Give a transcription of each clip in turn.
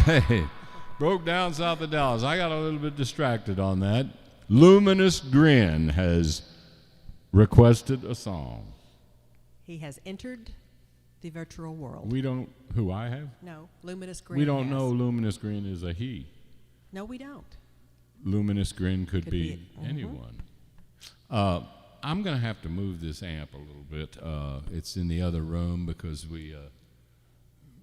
Hey, broke down south of Dallas. I got a little bit distracted on that. Luminous Grin has requested a song. He has entered the virtual world. We don't, who I have? No, Luminous Grin. We don't know Luminous Grin is a he. No, we don't. Luminous Grin could be anyone. I'm going to have to move this amp a little bit. It's in the other room because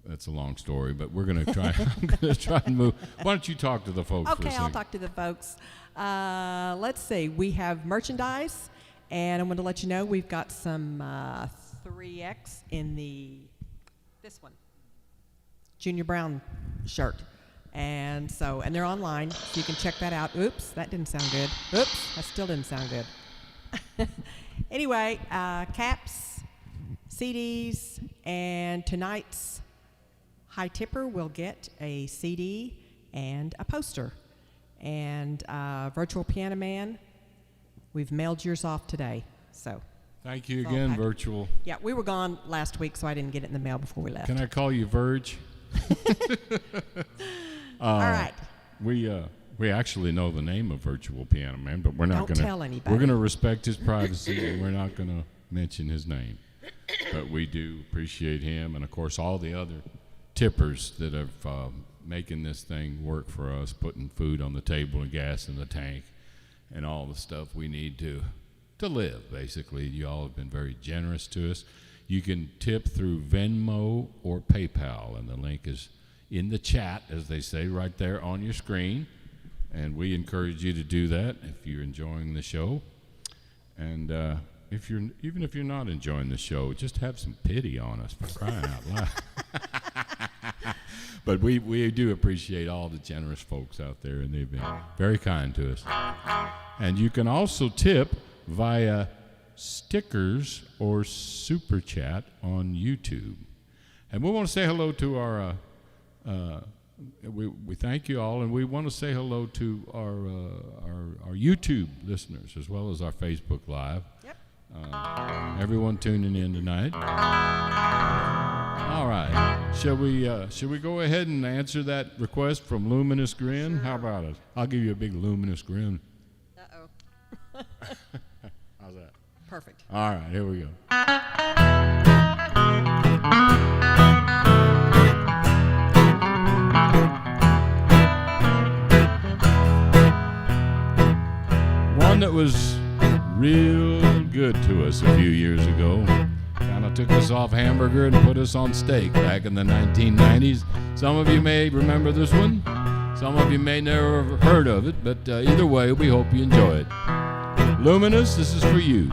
that's a long story, but we're going to try. I'm going to try and move. Why don't you talk to the folks for a second? Okay, I'll talk to the folks. Let's see. We have merchandise, and I'm going to let you know we've got some 3X in this one, Junior Brown shirt. And they're online, so you can check that out. Oops, that didn't sound good. Oops, that still didn't sound good. Anyway, caps, CDs, and tonight's high tipper will get a CD and a poster. And Virtual Piano Man, we've mailed yours off today. So thank you again, Virtual. Yeah, we were gone last week, so I didn't get it in the mail before we left. Can I call you Verge? All right. We actually know the name of Virtual Piano Man, but we're not going to tell anybody. We're going to respect his privacy, and we're not going to mention his name. But we do appreciate him, and of course all the other tippers that are making this thing work for us, putting food on the table and gas in the tank, and all the stuff we need to live. Basically, you all have been very generous to us. You can tip through Venmo or PayPal, and the link is in the chat, as they say, right there on your screen. And we encourage you to do that if you're enjoying the show. And even if you're not enjoying the show, just have some pity on us, for crying out loud. But we do appreciate all the generous folks out there, and they've been very kind to us. And you can also tip via stickers or super chat on YouTube. And we want to say hello to our we thank you all, and we want to say hello to our YouTube listeners as well as our Facebook Live. Yep. Everyone tuning in tonight. All right. Shall we go ahead and answer that request from Luminous Grin? Sure. How about it? I'll give you a big luminous grin. Uh-oh. How's that? Perfect. All right, here we go. One that was real good to us a few years ago. Kind of took us off hamburger and put us on steak back in the 1990s. Some of you may remember this one. Some of you may never have heard of it, but either way, we hope you enjoy it. Luminous, this is for you.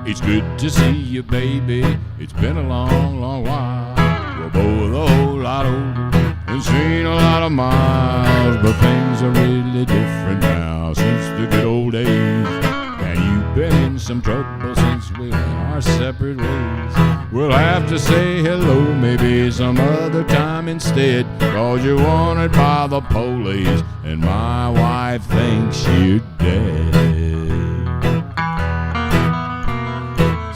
It's good to see you, baby. It's been a long, long while. We're both a whole lot older and seen a lot of miles, but things are really different now since the good old days. And you've been in some trouble since we went our separate ways. We'll have to say hello maybe some other time instead, 'cause you're wanted by the police and my wife thinks you're dead.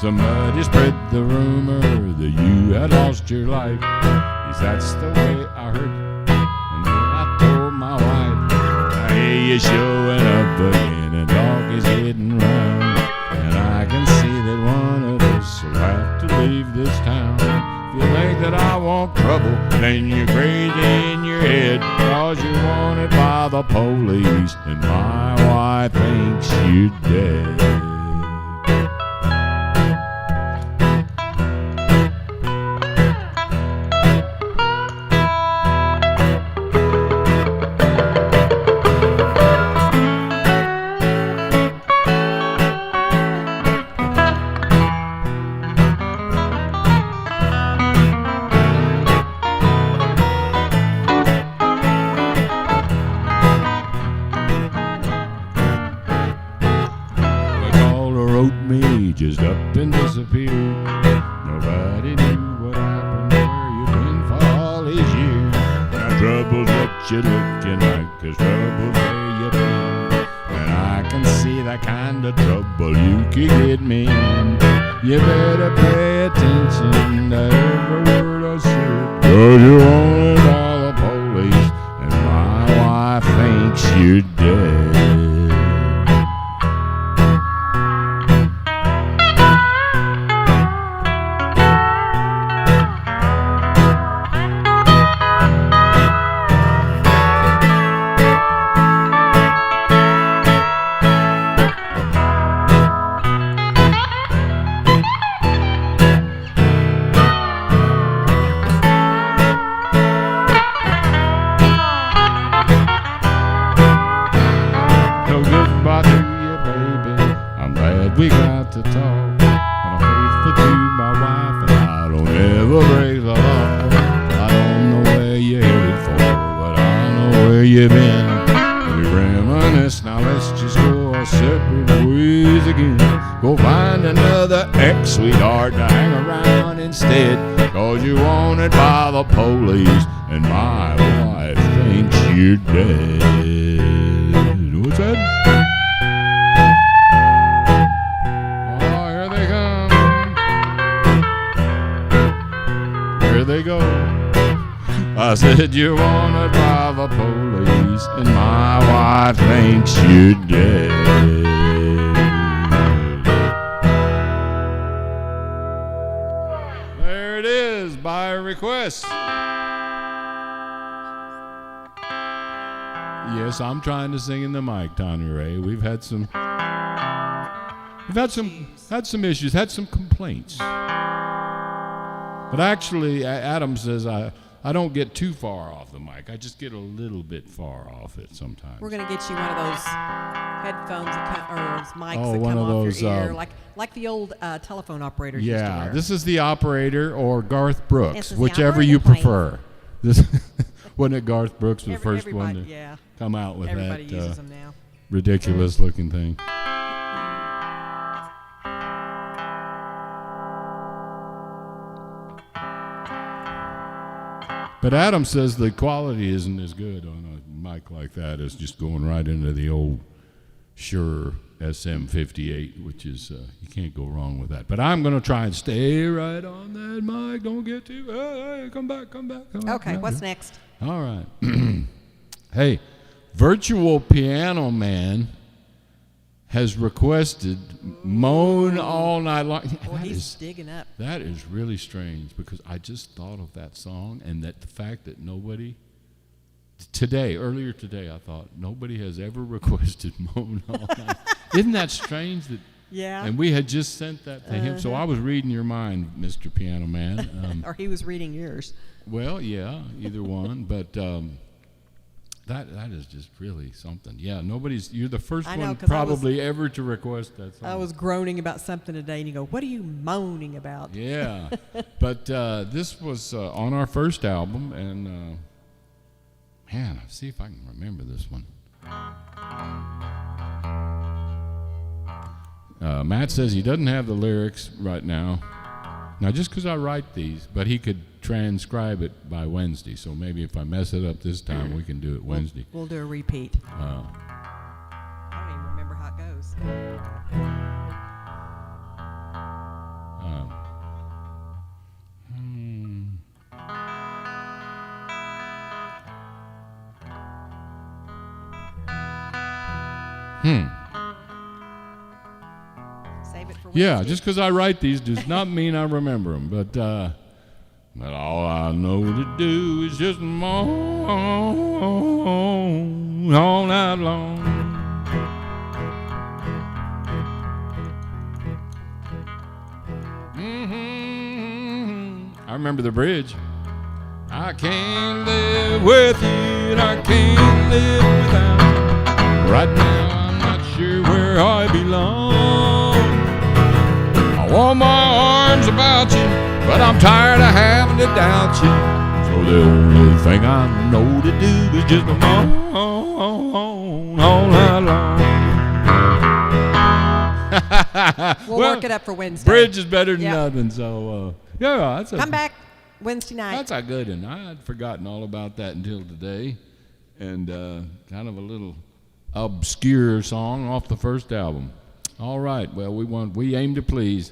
Somebody spread the rumor that you had lost your life. Yes, that's the way I heard it. And then I told my wife, I hear you showing up again, and dog is hitting round. And I can see that one of us will have to leave this town. If you think that I want trouble, then you're crazy in your head, 'cause you're wanted by the police, and my wife thinks you're dead. you looking like, 'cause trouble's where you been. And I can see the kind of trouble you could get me in. You better pay attention to every word I said, 'cause you're wanted by the police, and my wife thinks you're dead. We got to talk, but I'm faithful to my wife, and I don't ever break the law. I don't know where you're headed for, but I know where you've been. We reminisce, now let's just go our separate ways again. Go find another ex, sweetheart, to hang around instead, 'cause you're wanted by the police, and my wife thinks you're dead. What's that? They go. I said you're wanted by the police, and my wife thinks you're dead. There it is, by request. Yes, I'm trying to sing in the mic, Tanya Rae. We've had some issues, had some complaints. But actually, Adam says I don't get too far off the mic. I just get a little bit far off it sometimes. We're going to get you one of those headphones or those mics that one come of off those, your ear, like the old telephone operators used to Yeah, wear. this is the operator or Garth Brooks, This is the whichever operator, you please. prefer. This wasn't it Garth Brooks was the first one to yeah. come out with Everybody that uses them now. ridiculous looking thing. But Adam says the quality isn't as good on a mic like that as just going right into the old Shure SM58, which is, you can't go wrong with that. But I'm going to try and stay right on that mic. Don't get too, hey, come back. Okay, what's next? All right. Hey, Virtual Piano Man has requested Moan All Night Long. Well, he's digging up. That is really strange because I just thought of that song and that the fact that nobody, earlier today, I thought nobody has ever requested Moan All Night. Isn't that strange? Yeah. And we had just sent that to him. So I was reading your mind, Mr. Piano Man. Or he was reading yours. Well, yeah, either one. But that is just really something. Yeah, you're the first one probably ever to request that song. I was groaning about something today, and you go, what are you moaning about? Yeah, but this was on our first album, and man, I'll see if I can remember this one. Matt says he doesn't have the lyrics right now. Now, just because I write these, but he could transcribe it by Wednesday, so maybe if I mess it up this time, we can do it Wednesday. We'll do a repeat. I don't even remember how it goes. Save it for Wednesday. Yeah, just because I write these does not mean I remember them, but all I know to do is just moan all night long. I remember the bridge. I can't live with you, and I can't live without you. Right now, I'm not sure where I belong. I want my arms about you, but I'm tired of having to doubt you. So the only thing I know to do is just moan all night long. We'll work it up for Wednesday. Bridge is better than nothing, so yeah, Come back Wednesday night. That's a good one. I had forgotten all about that until today. and kind of a little obscure song off the first album. All right, well, we aim to please,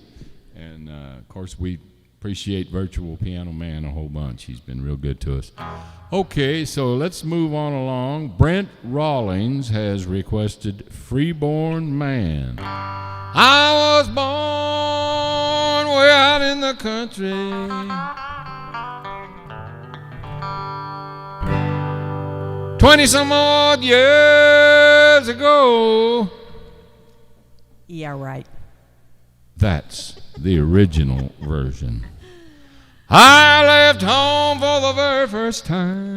and of course we appreciate Virtual Piano Man a whole bunch. He's been real good to us. Okay, so let's move on along. Brent Rawlings has requested Freeborn Man. I was born way out in the country, 20-some odd years ago. Yeah, right. That's the original version. I left home for the very first time.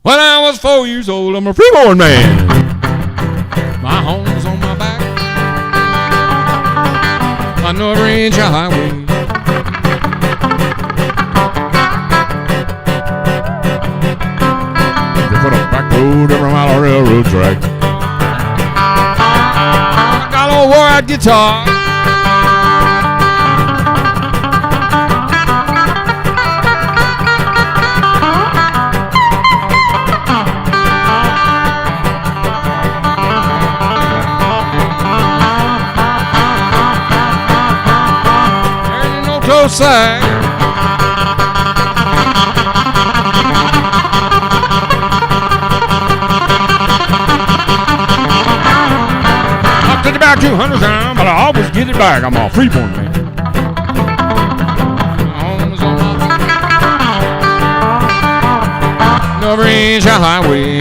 When I was 4 years old, I'm a freeborn man. My home's on my back. I never range a highway. Put a back road every mile of railroad track. I got a wore-out guitar. There's no toe sag. About 200 times, but I always get it back. I'm a freeborn man. Home's on my back. No range a highway.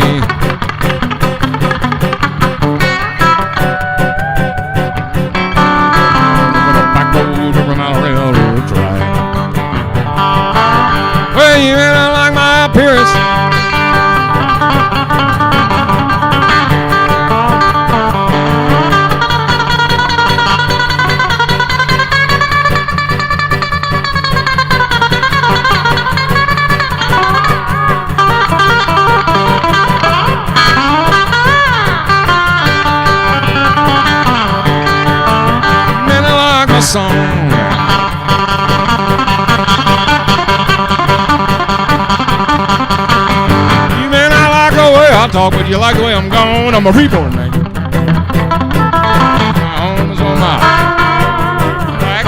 Back road over my railroad track. Well, you may not like my appearance. Song. You may not like the way I talk, but you like the way I'm gone. I'm a freeborn man. My home is on my back.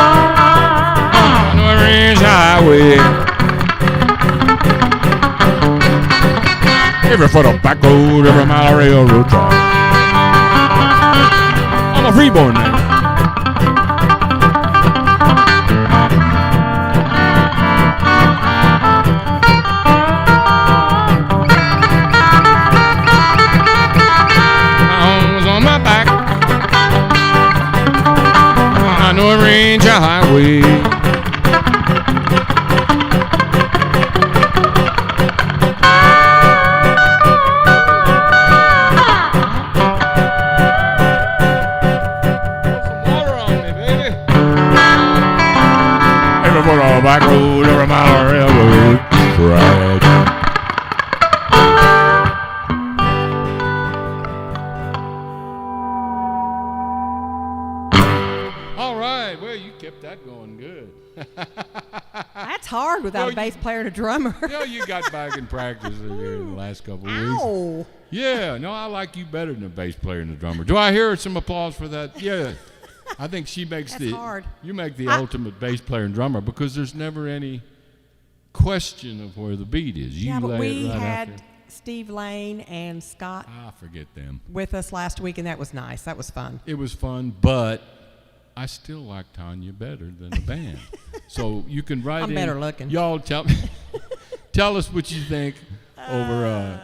On the range highway. Every foot of back road, every mile of railroad track. I'm a freeborn man. No range a highway. Put some water on me, baby. Every foot on the back road, every mile of railroad track. That going good. That's hard without a bass player and a drummer. You got back in practice here in the last couple of Ow. weeks. Yeah, no, I like you better than a bass player and a drummer. Do I hear some applause for that? Yeah. I think she makes That's hard. You make the ultimate bass player and drummer because there's never any question of where the beat is. You but lay we it right had out there. Steve Lane and Scott I forget them. with us last week, and that was nice. That was fun. It was fun, but I still like Tanya better than the band. So you can write I'm in. better looking. Y'all tell us what you think over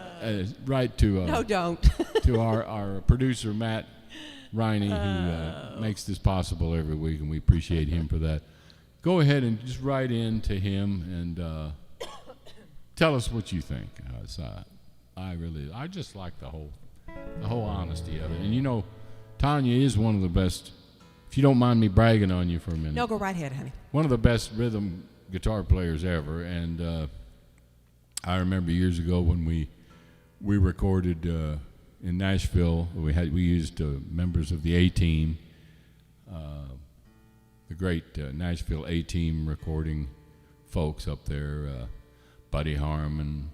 right to No, don't. to our producer Matt Riney who makes this possible every week, and we appreciate him for that. Go ahead and just write in to him and tell us what you think. I just like the whole honesty of it, and you know, Tanya is one of the best. If you don't mind me bragging on you for a minute. No, go right ahead, honey. One of the best rhythm guitar players ever, and I remember years ago when we recorded in Nashville, we used members of the A-Team, the great Nashville A-Team recording folks up there, Buddy Harmon,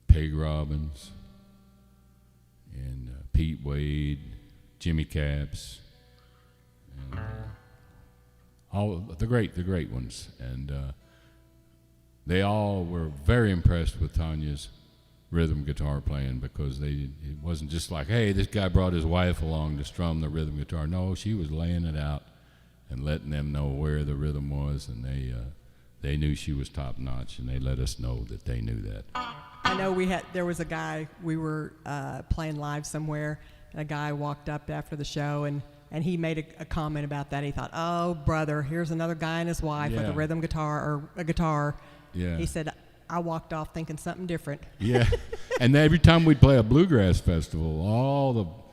Peg Robbins, and Pete Wade, Jimmy Capps, and all the great ones, and they all were very impressed with Tanya's rhythm guitar playing, because it wasn't just like, hey, this guy brought his wife along to strum the rhythm guitar. No, she was laying it out and letting them know where the rhythm was, and they knew she was top notch, and they let us know that they knew that. I know there was a guy, we were playing live somewhere, and a guy walked up after the show, and he made a comment about that. He thought, oh, brother, here's another guy and his wife with a rhythm guitar or a guitar. Yeah. He said, I walked off thinking something different. Yeah. And every time we'd play a bluegrass festival,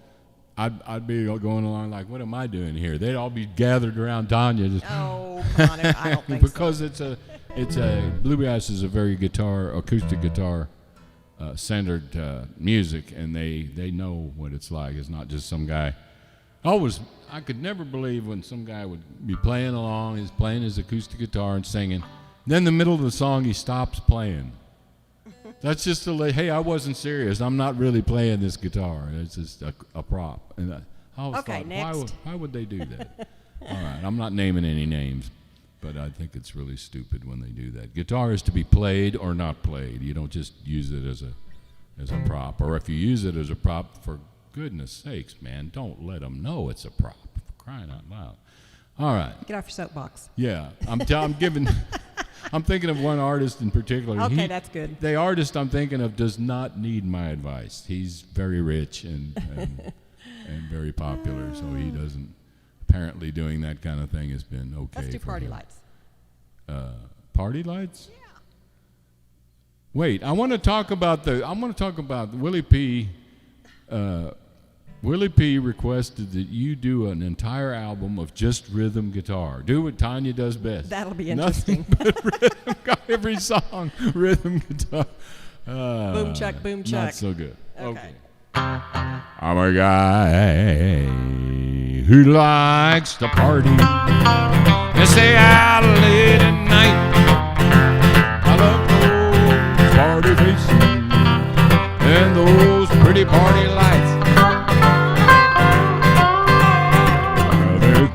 I'd be going along like, what am I doing here? They'd all be gathered around Tanya. Just oh, come on, I don't think because so. it's a bluegrass is a very acoustic guitar centered music, and they know what it's like. It's not just some guy. I could never believe when some guy would be playing along, he's playing his acoustic guitar and singing. Then in the middle of the song, he stops playing. That's just hey, I wasn't serious. I'm not really playing this guitar. It's just a prop. And I always thought, next. Why would they do that? All right, I'm not naming any names, but I think it's really stupid when they do that. Guitar is to be played or not played. You don't just use it as a prop. Or if you use it as a prop, for goodness sakes, man, don't let them know it's a prop. For crying out loud. All right. Get off your soapbox. Yeah, I'm giving. I'm thinking of one artist in particular. Okay, that's good. The artist I'm thinking of does not need my advice. He's very rich and very popular, so he doesn't. Apparently, doing that kind of thing has been okay. Let's do for Party him. Lights. Party Lights? Yeah. Wait, I want to talk about Willie P. Willie P. requested that you do an entire album of just rhythm guitar. Do what Tanya does best. That'll be interesting. Nothing but rhythm, every song, rhythm guitar. Boom chuck, boom chuck. Not so good. Okay. I'm a guy who likes to party and stay out late at night. I love those party faces and those pretty party lights.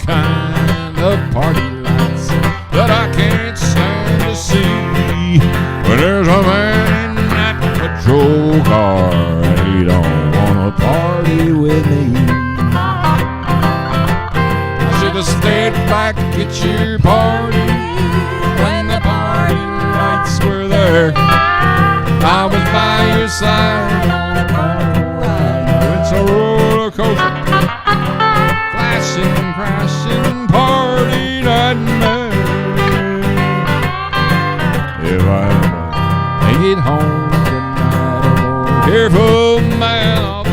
Kind of party lights that I can't stand to see. But there's a man in that patrol car and he don't wanna party with me. I should have stayed back at your party when the party lights were there. I was by your side on a party ride. It's a roller coaster, flashing, crashing party nightmare. If I make it home tonight, careful man I'll be.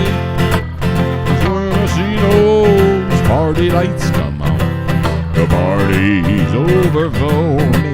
When I see those party lights come on, the party's over for me.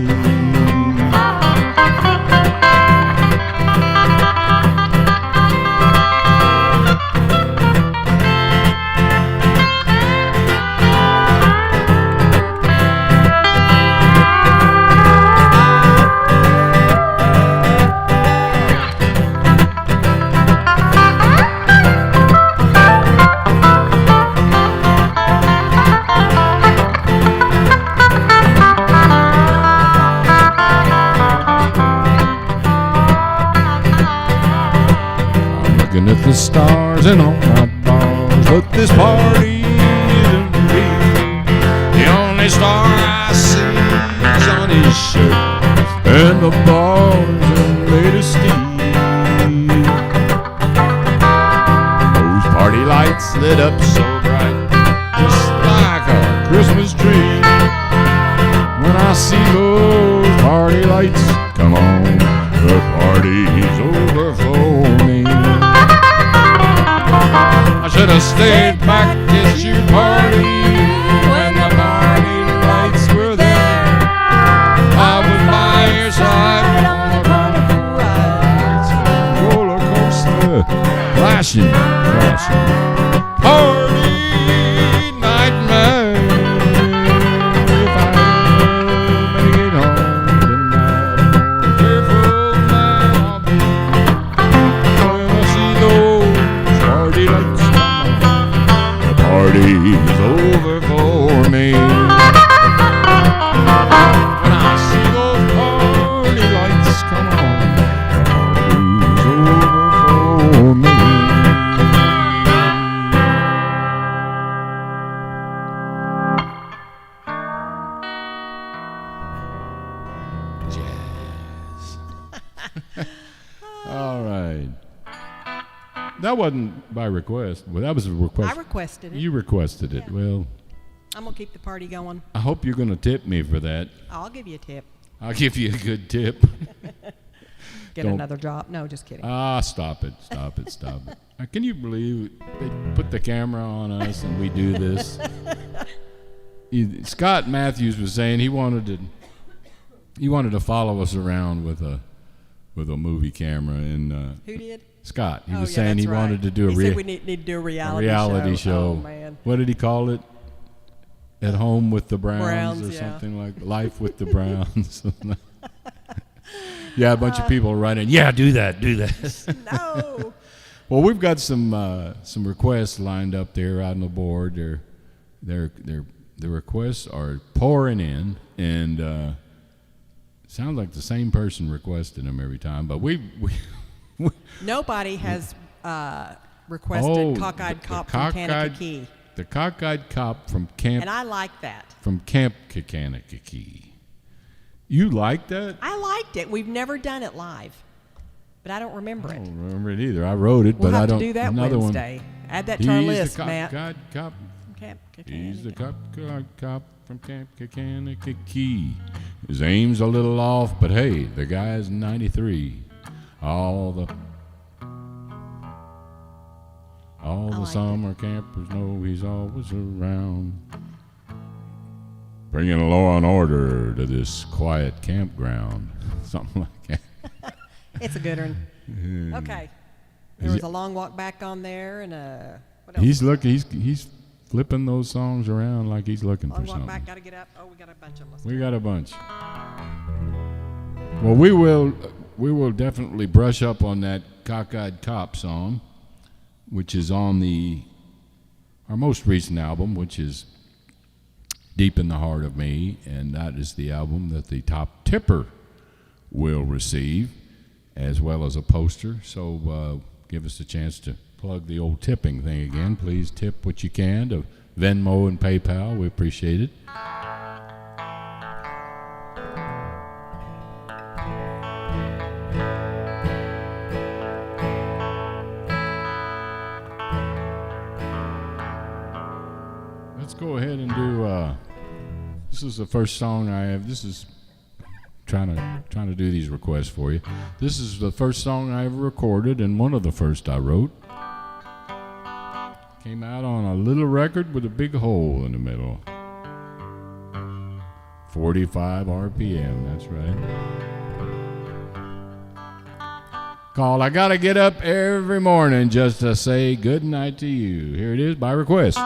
Looking at the stars and all my bars, but this party isn't real. The only star I see is on his shirt, and the bars are made of steel. Those party lights lit up so bright, just like a Christmas tree. When I see those party lights come on, the party's over for me. I should have stayed back at your party when the party lights were there. I was by your side on a roller coaster, crashing, party nightmare. If I make it home tonight, careful man I'll be when I see those party lights come on. The party's over for me. When I see those party lights come on, the party's over for me. All right. That wasn't by request. Well, that was a request. I requested it. You requested it. Yeah. Well, I'm going to keep the party going. I hope you're going to tip me for that. I'll give you a tip. I'll give you a good tip. Get Don't- another drop. No, just kidding. Stop it. Can you believe they put the camera on us and we do this? Scott Matthews was saying he wanted to follow us around with a movie camera, and Who did? Scott. He Oh, was yeah, saying that's he right. wanted to do He said we need to do a reality show. Oh, man. What did he call it? At Home with the Browns, Browns, or yeah. something like Life with the Browns. Yeah, a bunch of people writing. Yeah, do that. No. Well, we've got some requests lined up there on the board. The requests are pouring in, and sounds like the same person requested them every time. But we Nobody has requested Cockeyed the Cop from Kankakee. The Cockeyed Cop from Camp And I like that. Kankakee. You like that? I liked it. We've never done it live, but I don't remember I it. don't remember it either. I wrote it, We'll but have I don't. to do that another Wednesday. Add that one. to our He's list, the Matt. Cockeyed Cop. He's the Cockeyed Cop from Camp Kankakee. His aim's a little off, but hey, the guy's 93. All the like summer campers know he's always around, bringing law and order to this quiet campground. Something like that. It's a good one. Okay. There Is was he- a long walk back on there, and what else? He's looking. He's flipping those songs around like he's looking Long for walk something. back. Got to get up. Oh, we got a bunch of them. Let's We do got a bunch. Well, we will definitely brush up on that Cockeyed Cop song, which is on our most recent album, which is Deep in the Heart of Me, and that is the album that the top tipper will receive, as well as a poster. So give us a chance to plug the old tipping thing again. Please tip what you can to Venmo and PayPal. We appreciate it. Let's go ahead and do. This is the first song I have. This is trying to do these requests for you. This is the first song I ever recorded, and one of the first I wrote. Came out on a little record with a big hole in the middle. 45 RPM. That's right. Called "I Gotta Get Up Every Morning Just to Say Good Night to You." Here it is by request.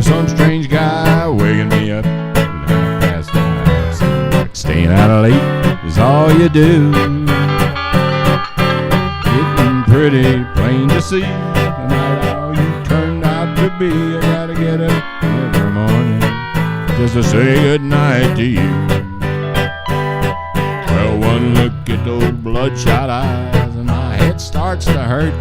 Some strange guy waking me up at 9:30. Seems like staying out of late is all you do. Getting pretty plain to see the night owl you turned out to be. I gotta get up every morning just to say good night to you. Well, one look at those bloodshot eyes and my head starts to hurt.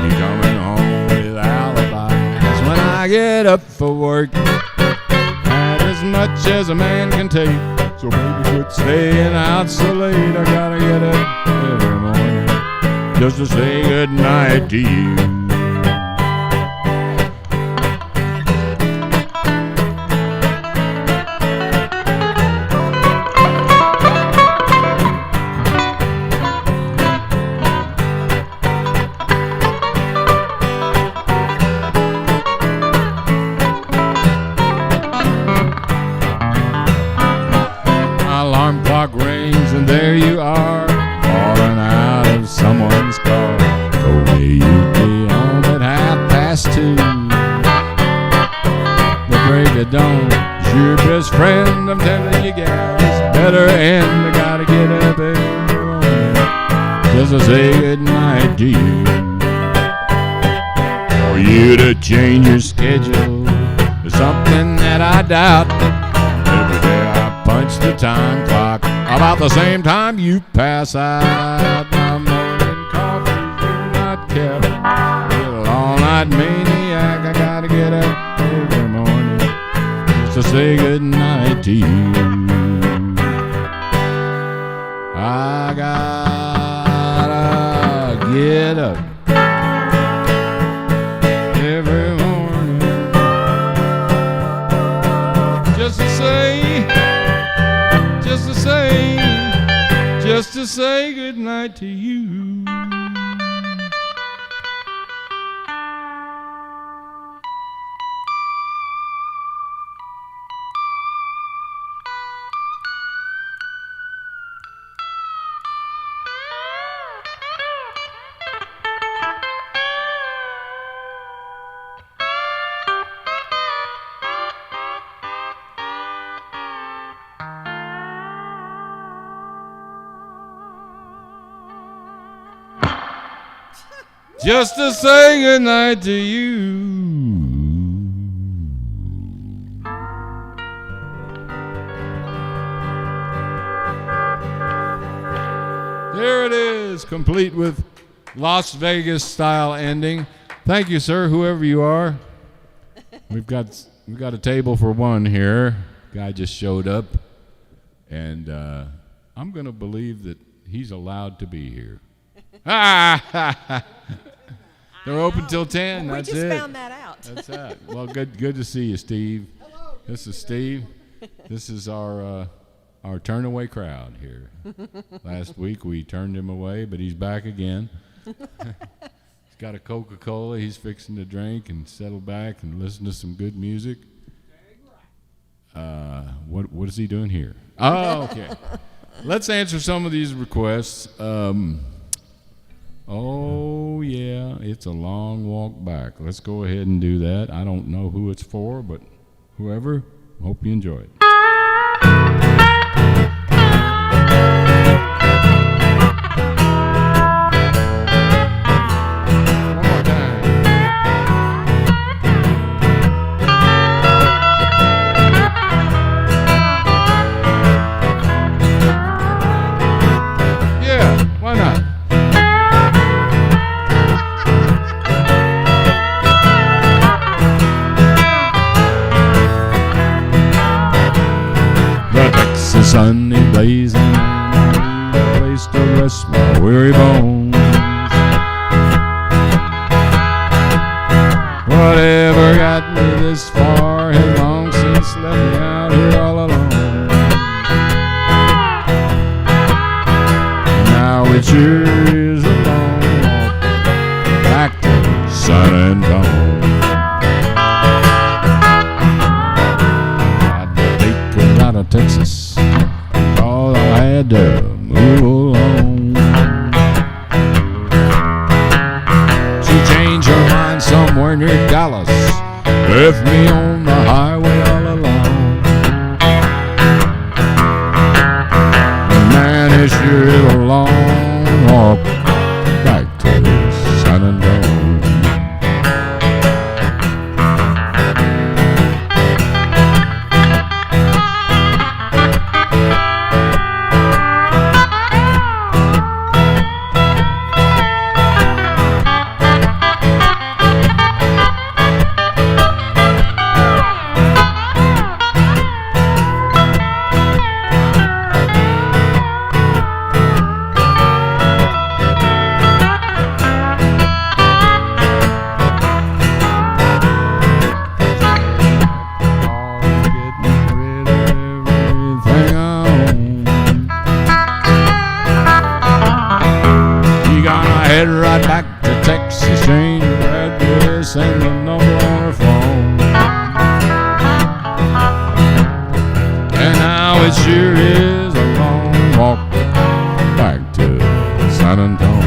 You coming home with alibis when I get up for work. Had as much as a man can take, so baby quit staying out so late. I gotta get up every morning just to say good night to you. I'm telling you, gal, it's better end. I gotta get up every morning just to say goodnight to you. For you to change your schedule is something that I doubt. Every day I punch the time clock about the same time you pass out. My morning coffee's not kept. Little all-night maniac, I gotta get up every morning just to say goodnight to you. I gotta get up every morning just to say goodnight to you. Just to say goodnight to you. There it is, complete with Las Vegas style ending. Thank you, sir, whoever you are. We've got a table for one here. Guy just showed up, and I'm going to believe that he's allowed to be here. They're open till 10. That's it. We just found that out. That's that. Well, good to see you, Steve. Hello. This is Steve. This is our turnaway crowd here. Last week we turned him away, but he's back again. He's got a Coca-Cola. He's fixing to drink and settle back and listen to some good music. What is he doing here? Oh, okay. Let's answer some of these requests. Oh, yeah, it's a long walk back. Let's go ahead and do that. I don't know who it's for, but whoever, hope you enjoy it. One more time. Yeah, why not? Sunny blazing, no place to rest my weary bones. Whatever got me this far has long since left me out here all alone. Now it sure is a long walk back to San Antonio. I'd take her out of Texas. I had to move along. She changed her mind somewhere near Dallas, left me on the highway all alone. Man, it sure is a long walk back to San Antonio. Head right back to Texas, change her address and the number on her phone. And now it sure is a long walk back to San Antonio.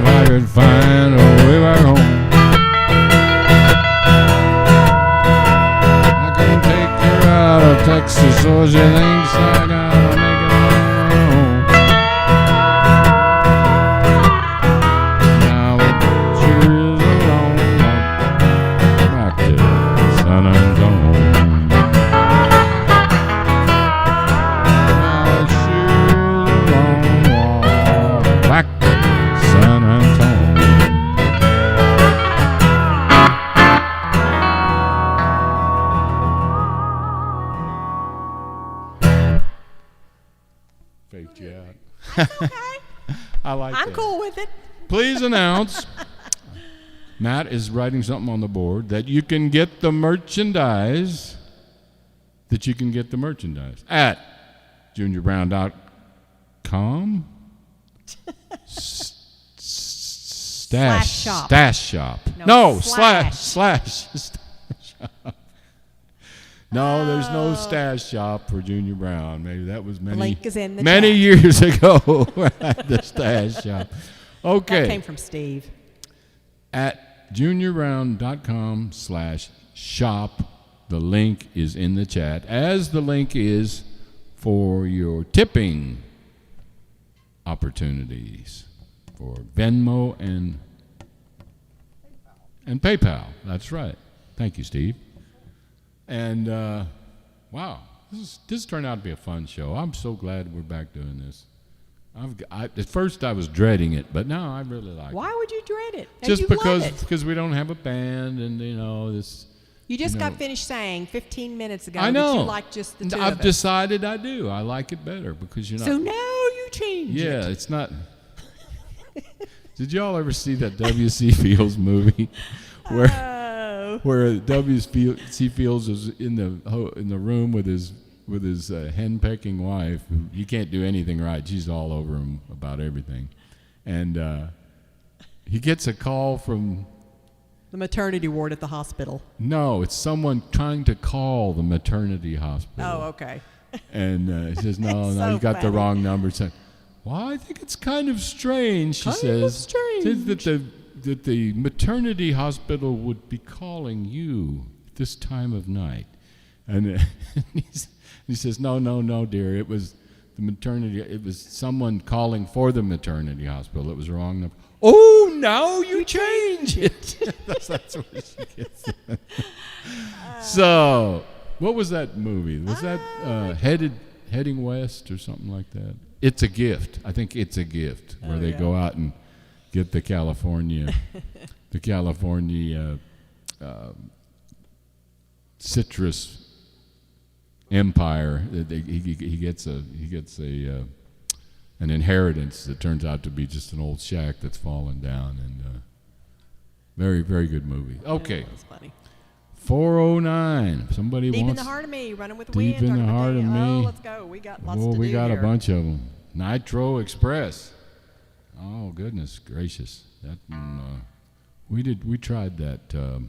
I could find a way back home. I can take her out of Texas, so she thinks I gotta make it on my own. Now it sure is a long walk back to San Antonio. Now it sure is a long walk back to San Antonio. Faked you out. That's okay. I like I'm that. cool with it. Please announce. Matt is writing something on the board that you can get the merchandise. At juniorbrown.com. Slash shop. Stash shop. No, slash slash. stash shop. No, there's no stash shop for Junior Brown. Maybe that was Link is in the many chat. years ago at the stash shop. Okay. That came from Steve. At juniorbrown.com/shop. The link is in the chat, as the link is for your tipping opportunities for Venmo and PayPal. That's right. Thank you, Steve. And wow, this turned out to be a fun show. I'm so glad we're back doing this. At first I was dreading it, but now I really like it. Why would you dread it? And Just you love it. because we don't have a band, and this. You just got finished saying 15 minutes ago I know. that you like just the two I've of us. decided I do. I like it better because you're not. So now you change it. Yeah, it's not. Did y'all ever see that W.C. Fields movie where W.C. Fields is in the room with his hen-pecking wife? He can't do anything right. She's all over him about everything, and he gets a call from. The maternity ward at the hospital. No, it's someone trying to call the maternity hospital. Oh, okay. And he says, no, So you got the funny. wrong number. Said, well, I think it's kind of strange, she says. Strange. Says that the maternity hospital would be calling you this time of night. And he says, no, dear. It was the maternity. It was someone calling for the maternity hospital. It was the wrong number. Oh, now you change it. that's where she gets it. So, what was that movie? Was that Heading West or something like that? It's a Gift. I think It's a Gift, where they go out and get the California citrus empire. He gets an inheritance that turns out to be just an old shack that's fallen down, and very, very good movie. Okay. That was funny. 409. Somebody Deep in wants the heart of me, running with the Deep wind. in the talking heart about of the- me. Oh, let's go. We got lots to do we got here. a bunch of them. Nitro Express. Oh goodness gracious! That we tried that a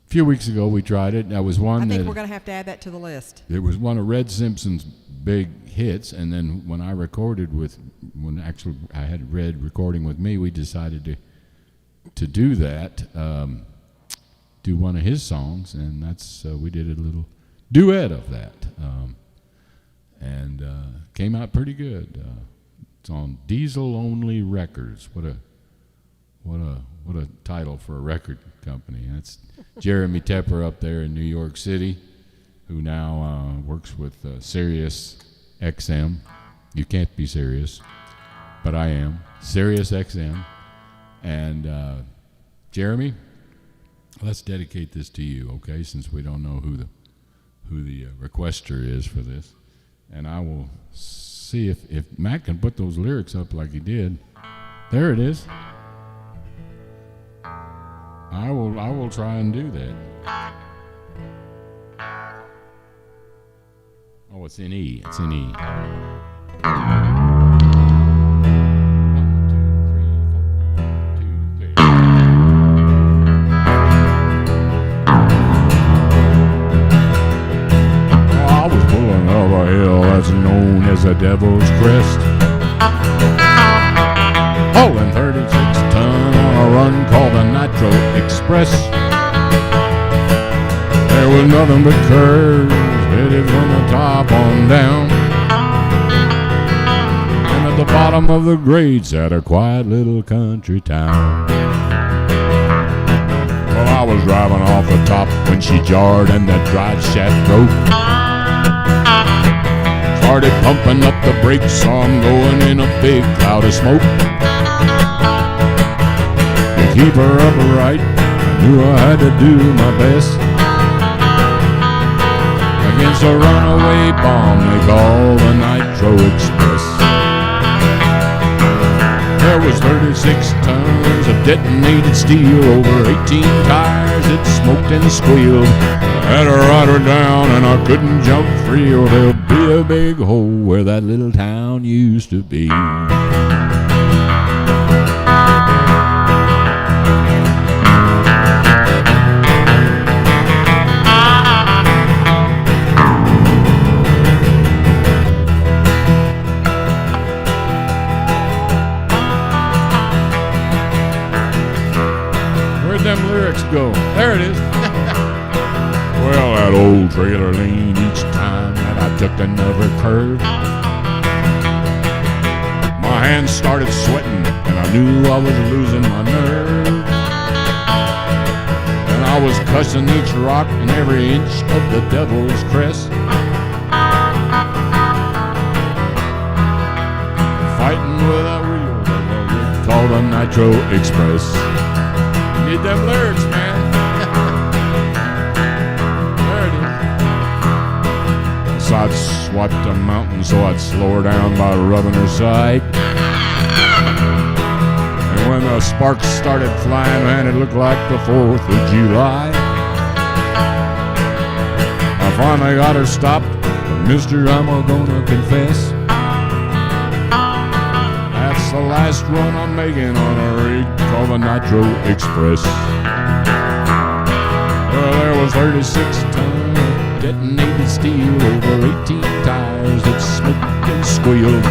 few weeks ago. We tried it. That was one I think that we're going to have to add that to the list. it was one of Red Simpson's big hits, and then when I had Red recording with me, we decided to do that, do one of his songs, and that's we did a little duet of that, and came out pretty good. It's on Diesel Only Records. What a title for a record company. That's Jeremy Tepper up there in New York City, who now works with Sirius XM. You can't be serious, but I am. Sirius XM. And Jeremy, let's dedicate this to you, okay, since we don't know who the requester is for this. And I will see if Matt can put those lyrics up like he did. There it is. I will try and do that. Oh, it's in E. It's in E. 1, 2, 3, 4. 1, 2, 3. I was pulling up a hill that's known as the Devil's Crest. Hauling 30 Nitro Express. There was nothing but curves headed from the top on down. And at the bottom of the grade sat a quiet little country town. Well, I was driving off the top when she jarred and that drive shaft broke. Started pumping up the brakes, so I'm going in a big cloud of smoke. To keep her upright, I knew I had to do my best. Against a runaway bomb they call the Nitro Express. There was 36 tons of detonated steel, over 18 tires that smoked and squealed. I had to ride her down and I couldn't jump free, or there'll be a big hole where that little town used to be. Them lyrics go. There it is. Well, that old trailer leaned each time that I took another curve. My hands started sweating and I knew I was losing my nerve. And I was cussing each rock and every inch of the devil's crest, fighting with a wheel that we call the Nitro Express. Need them lyrics, man. There it is. So I'd swipe the mountain so I'd slow her down by rubbing her side. And when the sparks started flying, man, it looked like the 4th of July. I finally got her stopped, but mister, I'm gonna confess, that's the last run I'm making on a rig called the Nitro Express. Well, there was 36 tons of detonated steel, over 18 tires that smoked and squealed. I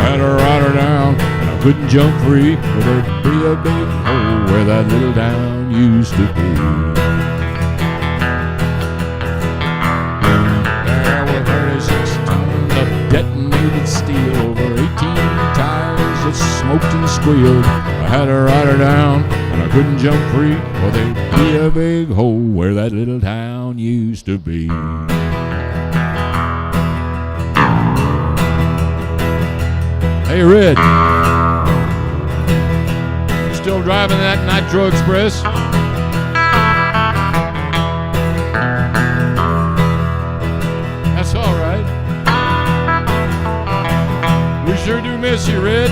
had to ride her down and I couldn't jump free, but there'd be a big hole where that little town used to be. There were 36 tons of detonated steel, over 18 tires that smoked and squealed. I had to ride her down and I couldn't jump free, or there'd be a big hole where that little town used to be. Hey Red, you still driving that Nitro Express? That's all right. We sure do miss you, Red.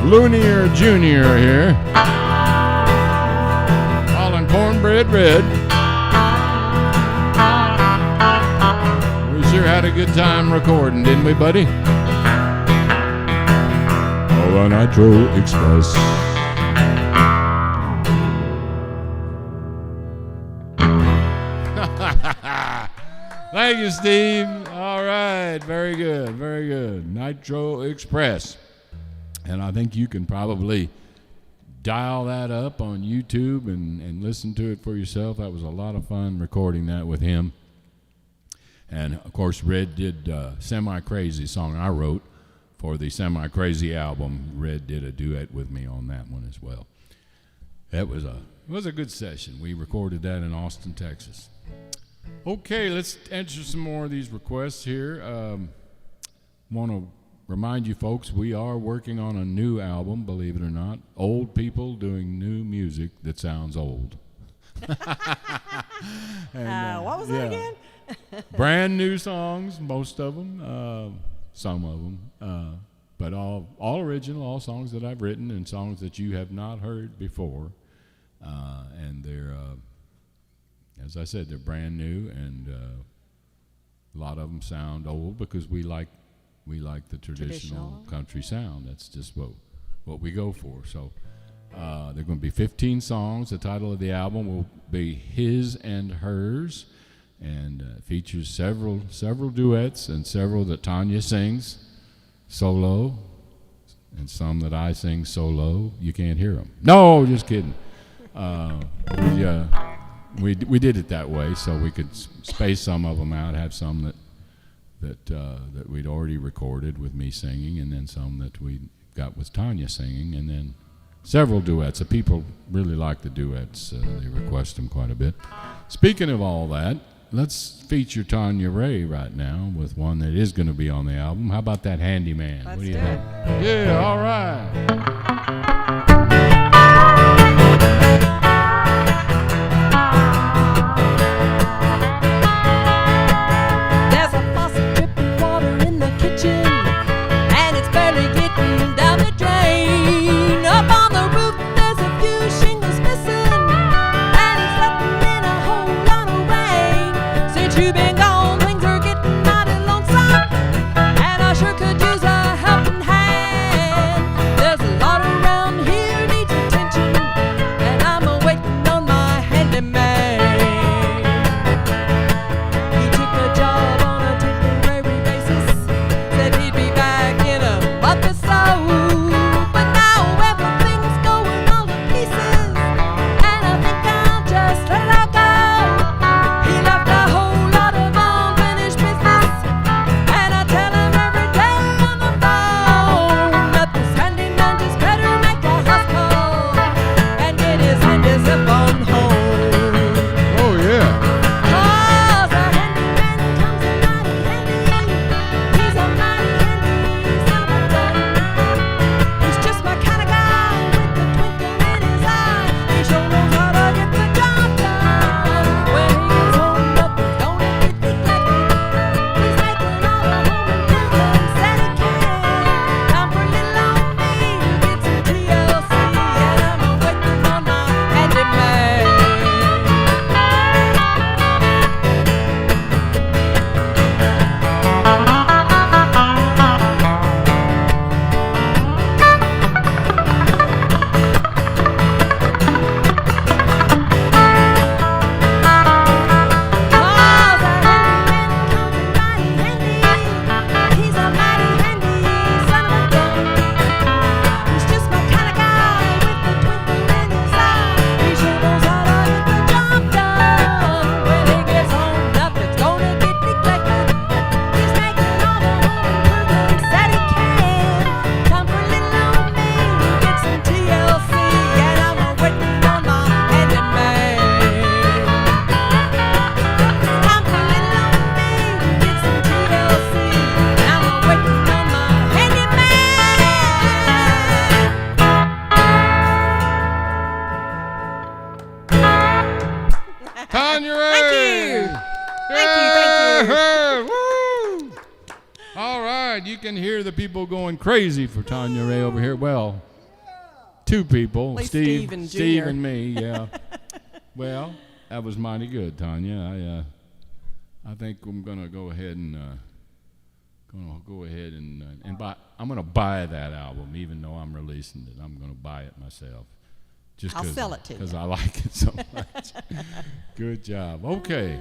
Loonier Jr. here. Calling Cornbread Red. We sure had a good time recording, didn't we, buddy? Oh, the Nitro Express. Thank you, Steve. All right, very good, very good. Nitro Express. And I think you can probably dial that up on YouTube and listen to it for yourself. That was a lot of fun recording that with him. And, of course, Red did Semi Crazy, song I wrote for the Semi Crazy album. Red did a duet with me on that one as well. That was it was a good session. We recorded that in Austin, Texas. Okay, let's answer some more of these requests here. Want to remind you folks, we are working on a new album, believe it or not. Old people doing new music that sounds old. And, what was that again? Brand new songs, most of them, some of them, but all original, all songs that I've written and songs that you have not heard before. And they're, as I said, they're brand new, and a lot of them sound old because we like the traditional country sound. That's just what we go for. So there are going to be 15 songs. The title of the album will be His and Hers, and features several duets and several that Tanya sings solo, and some that I sing so low you can't hear them. No, just kidding. We did it that way so we could space some of them out, have some that we'd already recorded with me singing, and then some that we got with Tanya singing, and then several duets. The people really like the duets. They request them quite a bit. Speaking of all that, let's feature Tanya Rae right now with one that is going to be on the album. How about that Handyman? Let's What do you do think? it. Yeah, all right. There's a faucet dripping water in the kitchen, and it's barely getting down the drain. Up on the roof, there's a few shingles missing, and it's letting in a whole lot of rain. Since you've been gone, things are getting mighty lonesome, and I sure could use a helping hand. There's a lot around here needs attention, and I'm waiting on my handyman. He took a job on a temporary basis, said he'd be back in a month or so. But now everything's going all to pieces, and I think I'll just let go. He left a whole lot of unfinished business, and I tell him every day on the phone that this handyman just better make a house call and get his handy zip on home. Oh, yeah. 'Cause a handyman comes in mighty handy. He's a mighty handy son of a gun. He's just my kind of guy with a twinkle in his eye. He sure knows how to get the job done. When he's home, nothing's gonna get neglected. He's making all the home improvements that he can. Time for little old me to get some TLC, and I'm waiting on my handyman. He's a mighty handy son of a gun. He's just my kind of guy with a twinkle in his eye. He sure knows how to get the job done. When he gets home, nothing's gonna get neglected. He's making all the home improvements that he can. Time for little old me to get some TLC, and I'm waiting on my handyman. Time for little old me to get some TLC, and I'm waiting on my handyman. Tanya Rae! Thank you. Thank you. Yeah! Woo! All right, you can hear the people going crazy for Tanya Rae over here. Well, two people, least Steve, Steve and Steve Junior. and me. Yeah. Well, that was mighty good, Tanya. I think I'm gonna go ahead and buy. I'm gonna buy that album, even though I'm releasing it. I'm gonna buy it myself. Just I'll sell it to because you. I like it so much. Good job. Okay.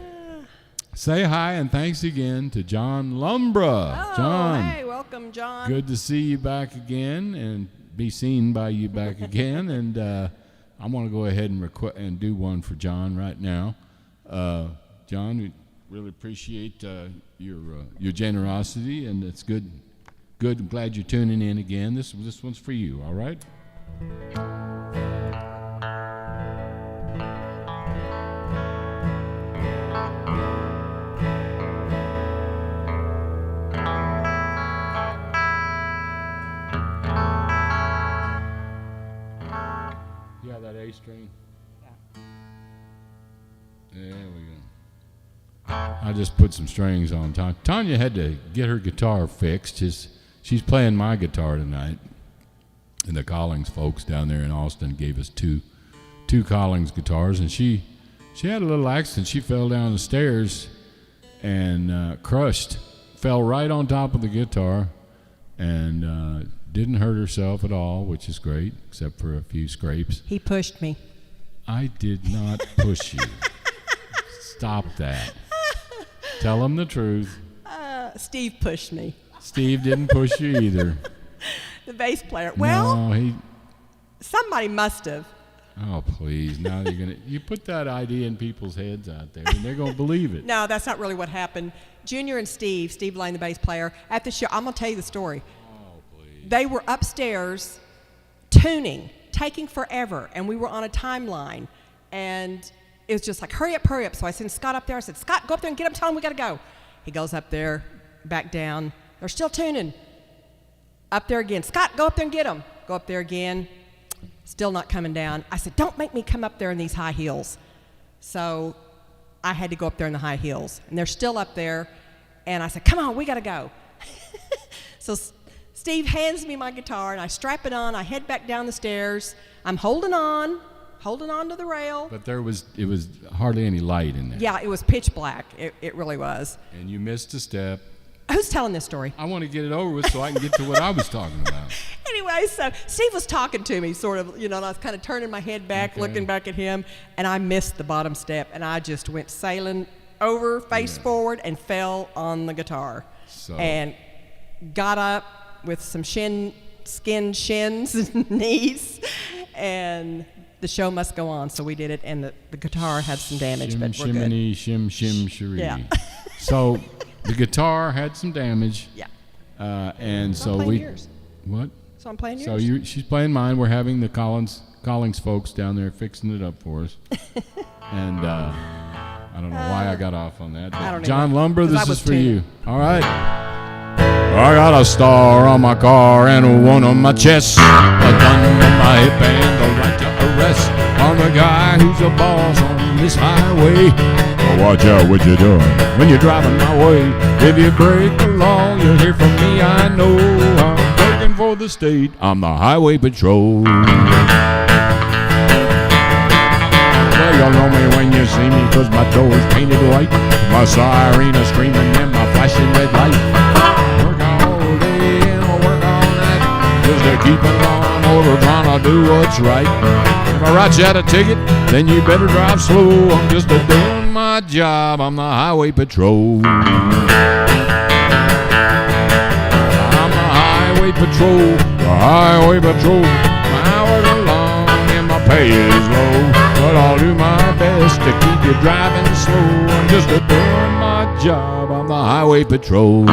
Say hi and thanks again to John Lumbre. Oh, John, hey, welcome, John. good to see you back again and be seen by you back again. And I'm going to go ahead and do one for John right now. John, we really appreciate your generosity, and it's good. Good. I'm glad you're tuning in again. This one's for you. All right. You have that A string? There we go. I just put some strings on. Tanya had to get her guitar fixed. She's playing my guitar tonight. And the Collings folks down there in Austin gave us two Collings guitars. And she had a little accident. She fell down the stairs and fell right on top of the guitar and didn't hurt herself at all, which is great, except for a few scrapes. He pushed me. I did not push you. Stop that. Tell them the truth. Steve pushed me. Steve didn't push you either. The bass player. Well, no, somebody must have. Oh, please. Now you put that idea in people's heads out there, and they're going to believe it. No, that's not really what happened. Junior and Steve Lane, the bass player, at the show, I'm going to tell you the story. Oh, please. They were upstairs tuning, taking forever, and we were on a timeline. And it was just like, hurry up, hurry up. So I sent Scott up there. I said, Scott, go up there and get him, tell him we got to go. He goes up there, back down. They're still tuning. Up there again. Scott, go up there and get him. Go up there again. Still not coming down. I said, don't make me come up there in these high heels. So I had to go up there in the high heels. And they're still up there. And I said, come on, we got to go. So Steve hands me my guitar, and I strap it on. I head back down the stairs. I'm holding on to the rail. But it was hardly any light in there. Yeah, it was pitch black. It really was. And you missed a step. Who's telling this story? I want to get it over with so I can get to what I was talking about. Anyway, so Steve was talking to me, sort of, and I was kind of turning my head back, looking back at him, and I missed the bottom step, and I just went sailing over, face forward, and fell on the guitar. And got up with some skinned shins and knees, and the show must go on, so we did it, and the guitar had some damage, but we're good. Shimmy, shim, shiree. Yeah. So the guitar had some damage. Yeah. And so I'm playing we. yours. What? So I'm playing So yours. she's playing mine. We're having the Collings folks down there fixing it up for us. And I don't know why I got off on that. I don't John know. Lumbre, 'Cause I this was is for tuning. you. All right. I got a star on my car and one on my chest, a gun on my hip and the right to arrest. I'm the guy who's the boss on this highway. Well, watch out what you're doing when you're driving my way. If you break the law, you'll hear from me, I know. I'm working for the state, I'm the highway patrol. Well, you'll know me when you see me, 'cause my door's painted white, my siren is screaming and my flashing red light. Work all day and I'll work all night, just to keep it on order, trying to do what's right. If I write you out a ticket, then you better drive slow. I'm just doing my job, I'm the highway patrol. I'm the highway patrol, the highway patrol. My hours are long and my pay is low, but I'll do my best to keep you driving slow. I'm just doing my job, I'm the highway patrol.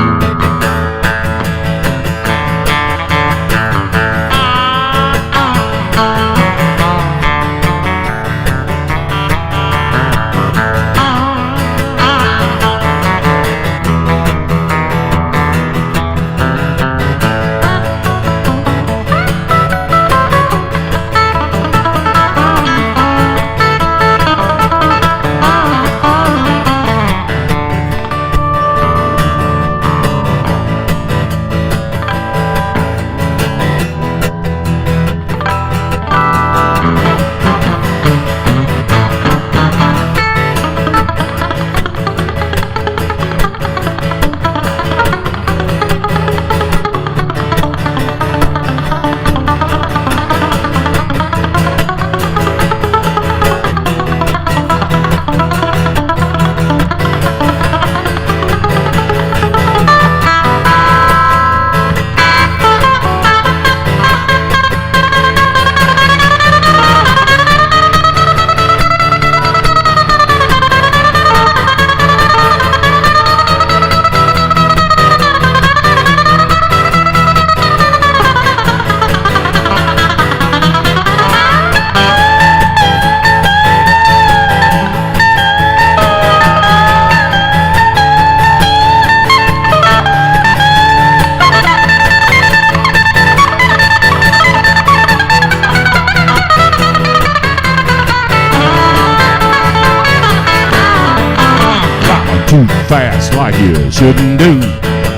Too fast like you shouldn't do.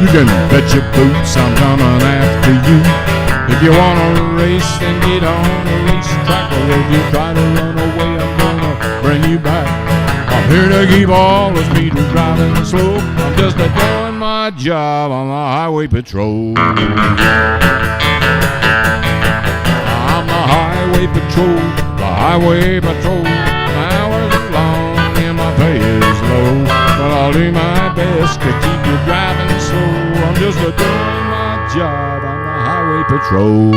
You can bet your boots I'm coming after you. If you wanna race, then get on the racetrack. Or if you try to run away, I'm gonna bring you back. I'm here to keep all the speeders driving slow. I'm just doing my job on the highway patrol. I'm the highway patrol, the highway patrol. My hours are long and my pay is low, but I'll do my best to keep you driving slow. I'm just doing my job, I'm the highway patrol.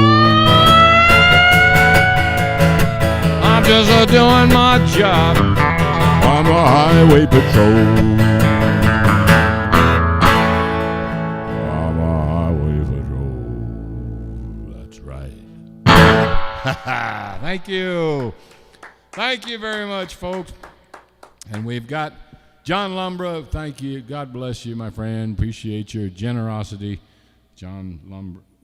I'm just doing my job on the highway patrol. I'm a highway patrol. That's right. Thank you. Thank you very much, folks. And we've got John Lumbre. Thank you. God bless you, my friend. Appreciate your generosity. John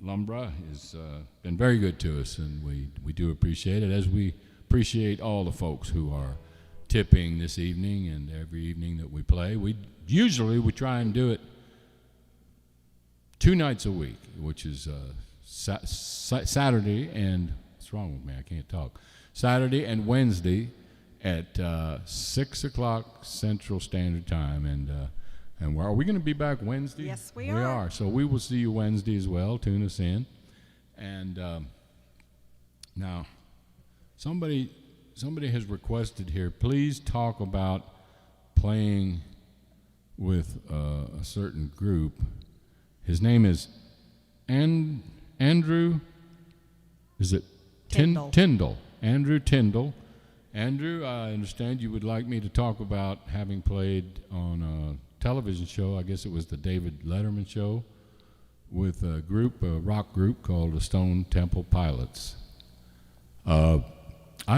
Lumbre has been very good to us, and we do appreciate it, as we appreciate all the folks who are tipping this evening and every evening that we play. We try and do it 2 nights a week, which is Saturday and what's wrong with me? I can't talk. Saturday and Wednesday at 6 o'clock Central Standard Time, and are we going to be back Wednesday? Yes, we are. are. So we will see you Wednesday as well. Tune us in. And now, somebody has requested here, please talk about playing with a certain group. His name is Andrew. Is it Tyndall? Andrew Tyndall. Andrew, I understand you would like me to talk about having played on a television show. I guess it was the David Letterman show, with a rock group called the Stone Temple Pilots. I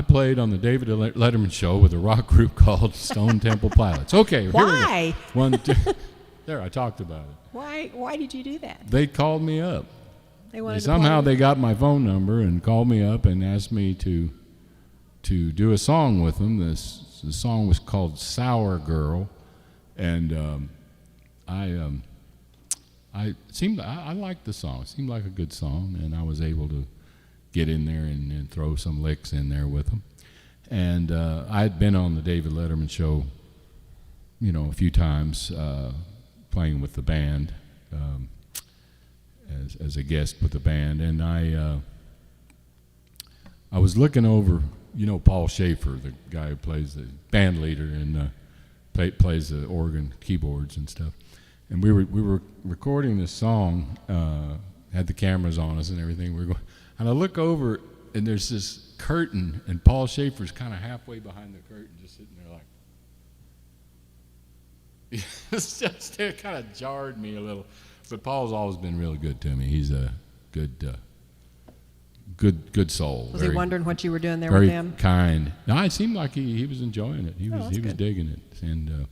played on the David Letterman show with a rock group called Stone Temple Pilots. Okay, Why? Here we go. 1, 2. There, I talked about it. Why did you do that? They called me up. Somehow they got my phone number and called me up and asked me to do a song with them. The song was called Sour Girl, and I liked the song. It seemed like a good song, and I was able to get in there and throw some licks in there with them. And I had been on the David Letterman show, a few times, playing with the band, as a guest with the band, and I was looking over, Paul Schaefer, the guy who plays the band leader and plays the organ, keyboards and stuff. And we were recording this song, had the cameras on us and everything. And I look over, and there's this curtain, and Paul Schaefer's kind of halfway behind the curtain, just sitting there like. It kind of jarred me a little. But Paul's always been really good to me. He's a good soul. Was he wondering what you were doing there with him? Very kind. No, it seemed like he was enjoying it. He was good. digging it, and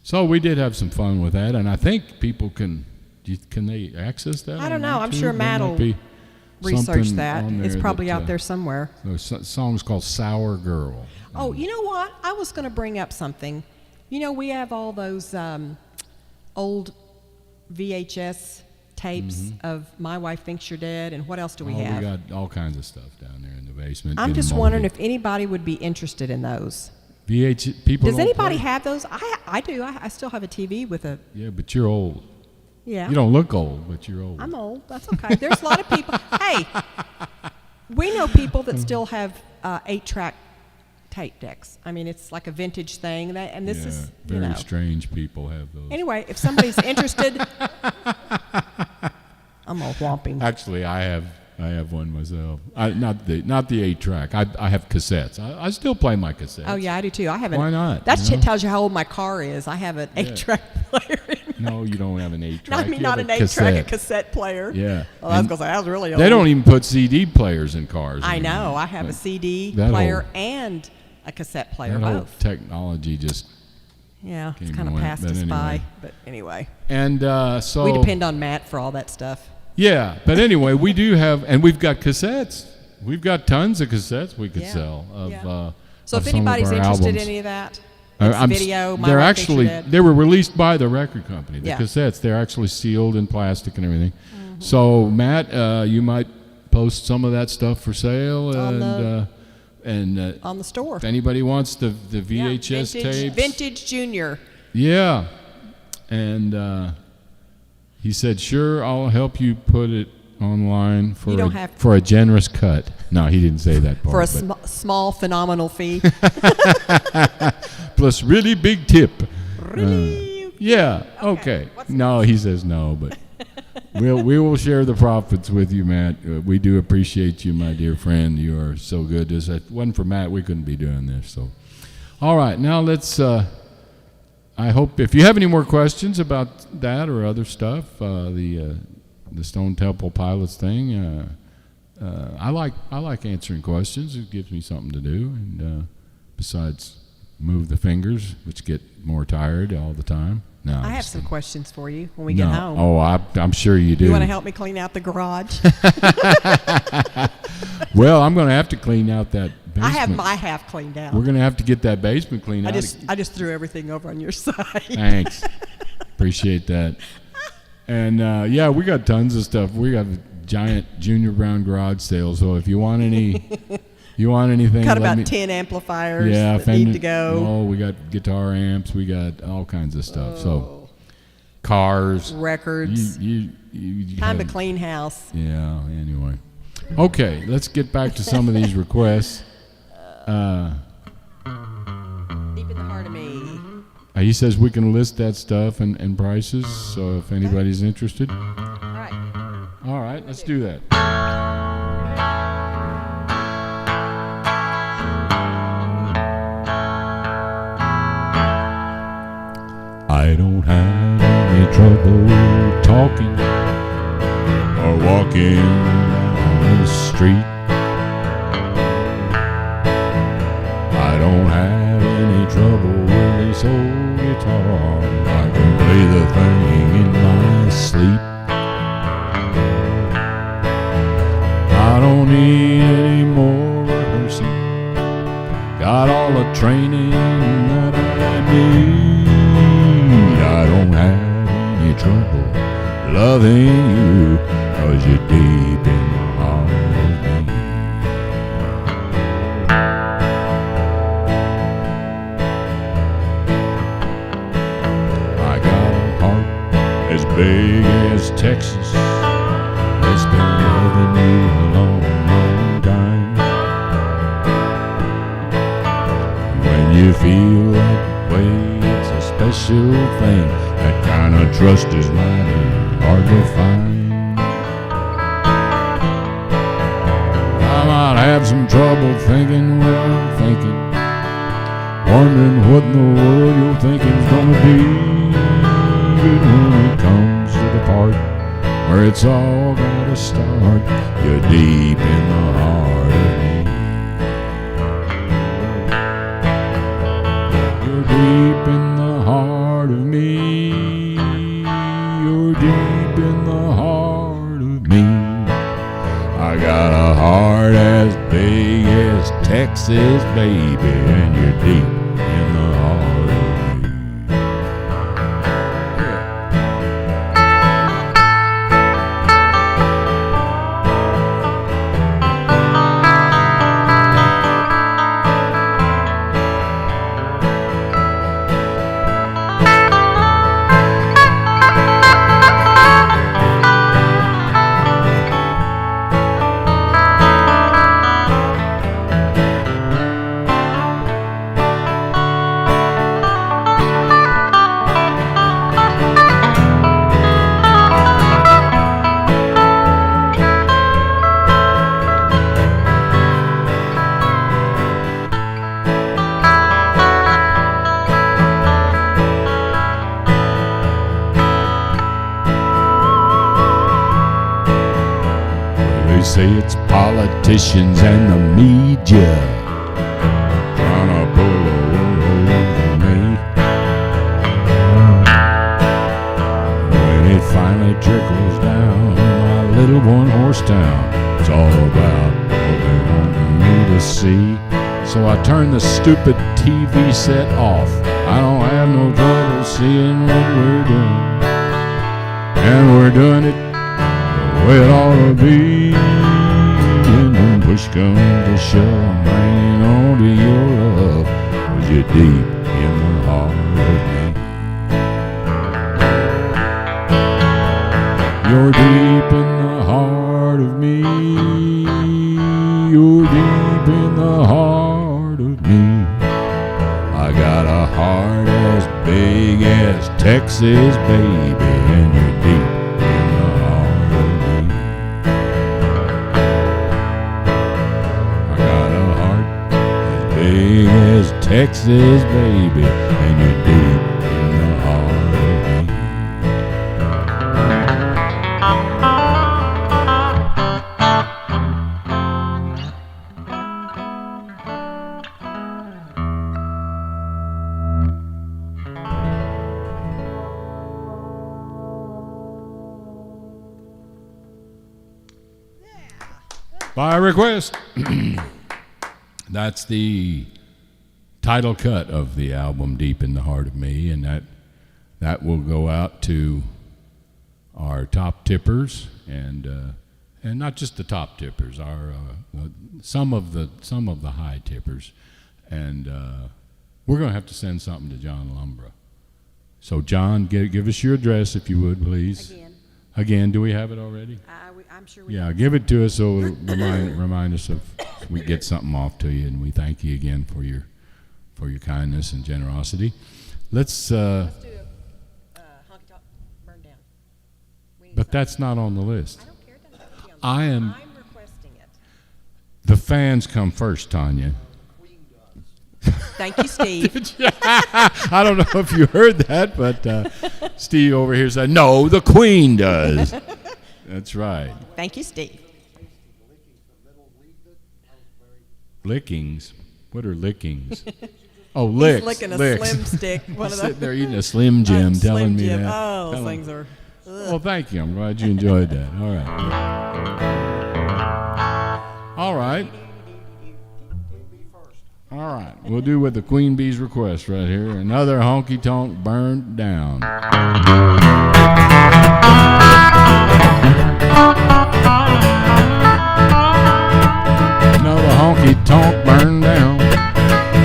so we did have some fun with that. And I think people can they access that? I don't on know. I'm YouTube? sure There Matt might will be research something that. on It's there probably that, out there somewhere. The song's called Sour Girl. Oh, you know what? I was going to bring up something. We have all those old VHS tapes of My Wife Thinks You're Dead, and what else do we have? We got all kinds of stuff down there in the basement. I'm just wondering if anybody would be interested in those. People. Does anybody have those? I do. I still have a TV with a. Yeah, but you're old. Yeah. You don't look old, but you're old. I'm old. That's okay. There's a lot of people. Hey, we know people that still have 8-track tape decks. I mean, it's like a vintage thing. And this is very strange people have those. Anyway, if somebody's interested, I'm all whomping. Actually, I have one myself. Not the 8-track. I have cassettes. I still play my cassettes. Oh yeah, I do too. I have. Why not? That tells you how old my car is. I have an 8-track player. No, you don't have an 8-track. I mean, not an 8-track, a cassette player. Yeah. Well, I was going to say, I was really old. They don't even put CD players in cars I anymore. know. I have a CD player and a cassette player, that both. whole technology just it's kind of passed us by. But anyway. And so we depend on Matt for all that stuff. Yeah, but anyway, we do have, and we've got cassettes. We've got tons of cassettes we could sell of. So of if some of anybody's our interested in albums. any of that, it's video. They're actually they were released by the record company. The Yeah. cassettes, they're actually sealed in plastic and everything. So Matt, you might post some of that stuff for sale on If anybody wants the VHS tapes, Vintage Junior. Yeah, and he said, "Sure, I'll help you put it online for a generous cut." No, he didn't say that part. For a small, phenomenal fee. Plus really big tip. Really? Yeah, okay. No, he says no, but We will share the profits with you, Matt. We do appreciate you, my dear friend. You are so good. If it wasn't for Matt, we couldn't be doing this. So, all right, now let's. I hope if you have any more questions about that or other stuff, the Stone Temple Pilots thing. I like answering questions. It gives me something to do, and besides move the fingers, which get more tired all the time. No, I have some questions for you when we get home. Oh, I'm sure you do. You want to help me clean out the garage? Well, I'm going to have to clean out that basement. I have my half cleaned out. We're going to have to get that basement cleaned out. I just threw everything over on your side. Thanks. Appreciate that. And yeah, we got tons of stuff. We got a giant Junior Brown garage sale. So if you want anything, Got about 10 amplifiers yeah, that need to go. Oh, we got guitar amps. We got all kinds of stuff. So cars, records. You Time to clean house. Yeah. Anyway, okay. Let's get back to some of these requests. Deep in the heart of me. He says we can list that stuff and prices. So if anybody's interested. All right. All right. Let's do that. I don't have any trouble talking or walking down the street. I don't have any trouble with this old guitar. I can play the thing in my sleep. I don't need any more rehearsing. Got all the training that I need. I don't have any trouble loving you, 'cause you're deep in the heart of me. I got a heart as big as Texas. It's been loving you a long, long time. When you feel that way, it's a special thing. That kind of trust is mighty hard to find. I might have some trouble thinking what I'm thinking, wondering what in the world you're thinking's gonna be. But when it comes to the part where it's all gotta start, you're deep in the heart of me. You're deep in the heart of me. You're deep in the heart of me. I got a heart as big as Texas, baby, and you're deep in the heart of me. They say it's politicians and the media trying to pull a wool over me. When it finally trickles down my little one-horse town, it's all about what they want me to see. So I turn the stupid TV set off. I don't have no trouble seeing what we're doing, and we're doing it the way it ought to be. And when push comes to shove, I'm hanging on to your love, 'cause you're deep in the heart of me. You're deep in the heart of me. You're deep in the heart of me. I got a heart as big as Texas, baby, and you're deep in the heart. Texas, baby, and you're deep in the heart of me. By request. That's the title cut of the album Deep in the Heart of Me, and that will go out to our top tippers and not just the top tippers, our some of the high tippers, and we're going to have to send something to John Lumbre. So John, give us your address if you would, please. Again, do we have it already? I'm sure we Yeah, give it to us so remind us of we get something off to you, and we thank you again for your kindness and generosity. Let's do Honky Tonk Burn Down. but that's not on the list. I don't care. It doesn't have to be on the I'm list. I'm requesting it. the fans come first, Tanya. Thank you, Steve. I don't know if you heard that, but Steve over here said, no, the Queen does. That's right. Thank you, Steve. Lickings? What are lickings? Oh, licks. He's licking a licks. Slim Stick. One of Sitting those. there eating a Slim Jim, telling Slim me Jim. that. Oh, Tell those him. things are. Well, thank you. I'm glad you enjoyed that. All right. All right. All right. We'll do with the Queen Bee's request right here. Another honky tonk burned down. Another honky tonk burned down.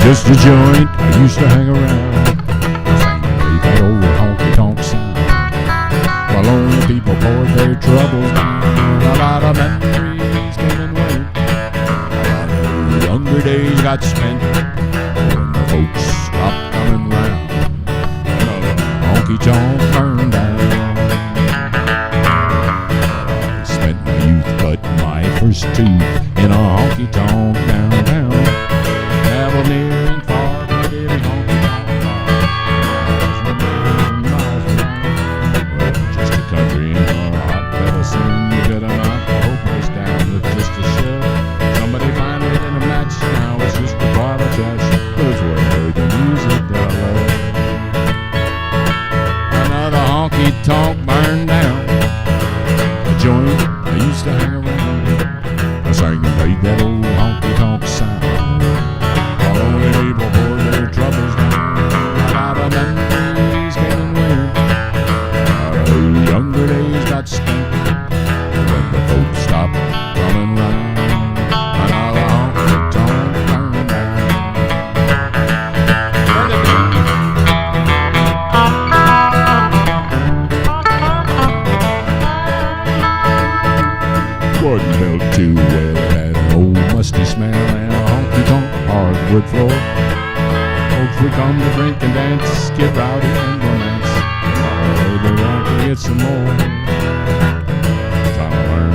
Just a joint I used to hang around. Sang that old honky tonk sound. While lonely people poured their troubles down. A lot of memories came and went. A lot of younger days got spent when the folks stopped coming round. Another honky tonk burned down. I spent my youth cutting my first tooth in a honky tonk downtown. Traveled near and far, but every honky tonk bar. Just a country in a hot medicine. You better knock the whole place down with just a shell. Somebody finally lit a match. Now it's just a bar of trash. Those were the music that I love. Another honky tonk burned down. A joint I used to hang around. I sang and played that old honky tonk sound. While only people poured their troubles down. A lot of memories came and went. Our younger days got spent when the folks stopped coming round. Another honky tonk burned down. Burn it down. Wasn't built too well, it had an old musty smell and a honky tonk hardwood floor. Folks would come to drink and dance, get rowdy and romance. Oh, they want to get some more. Time to learn,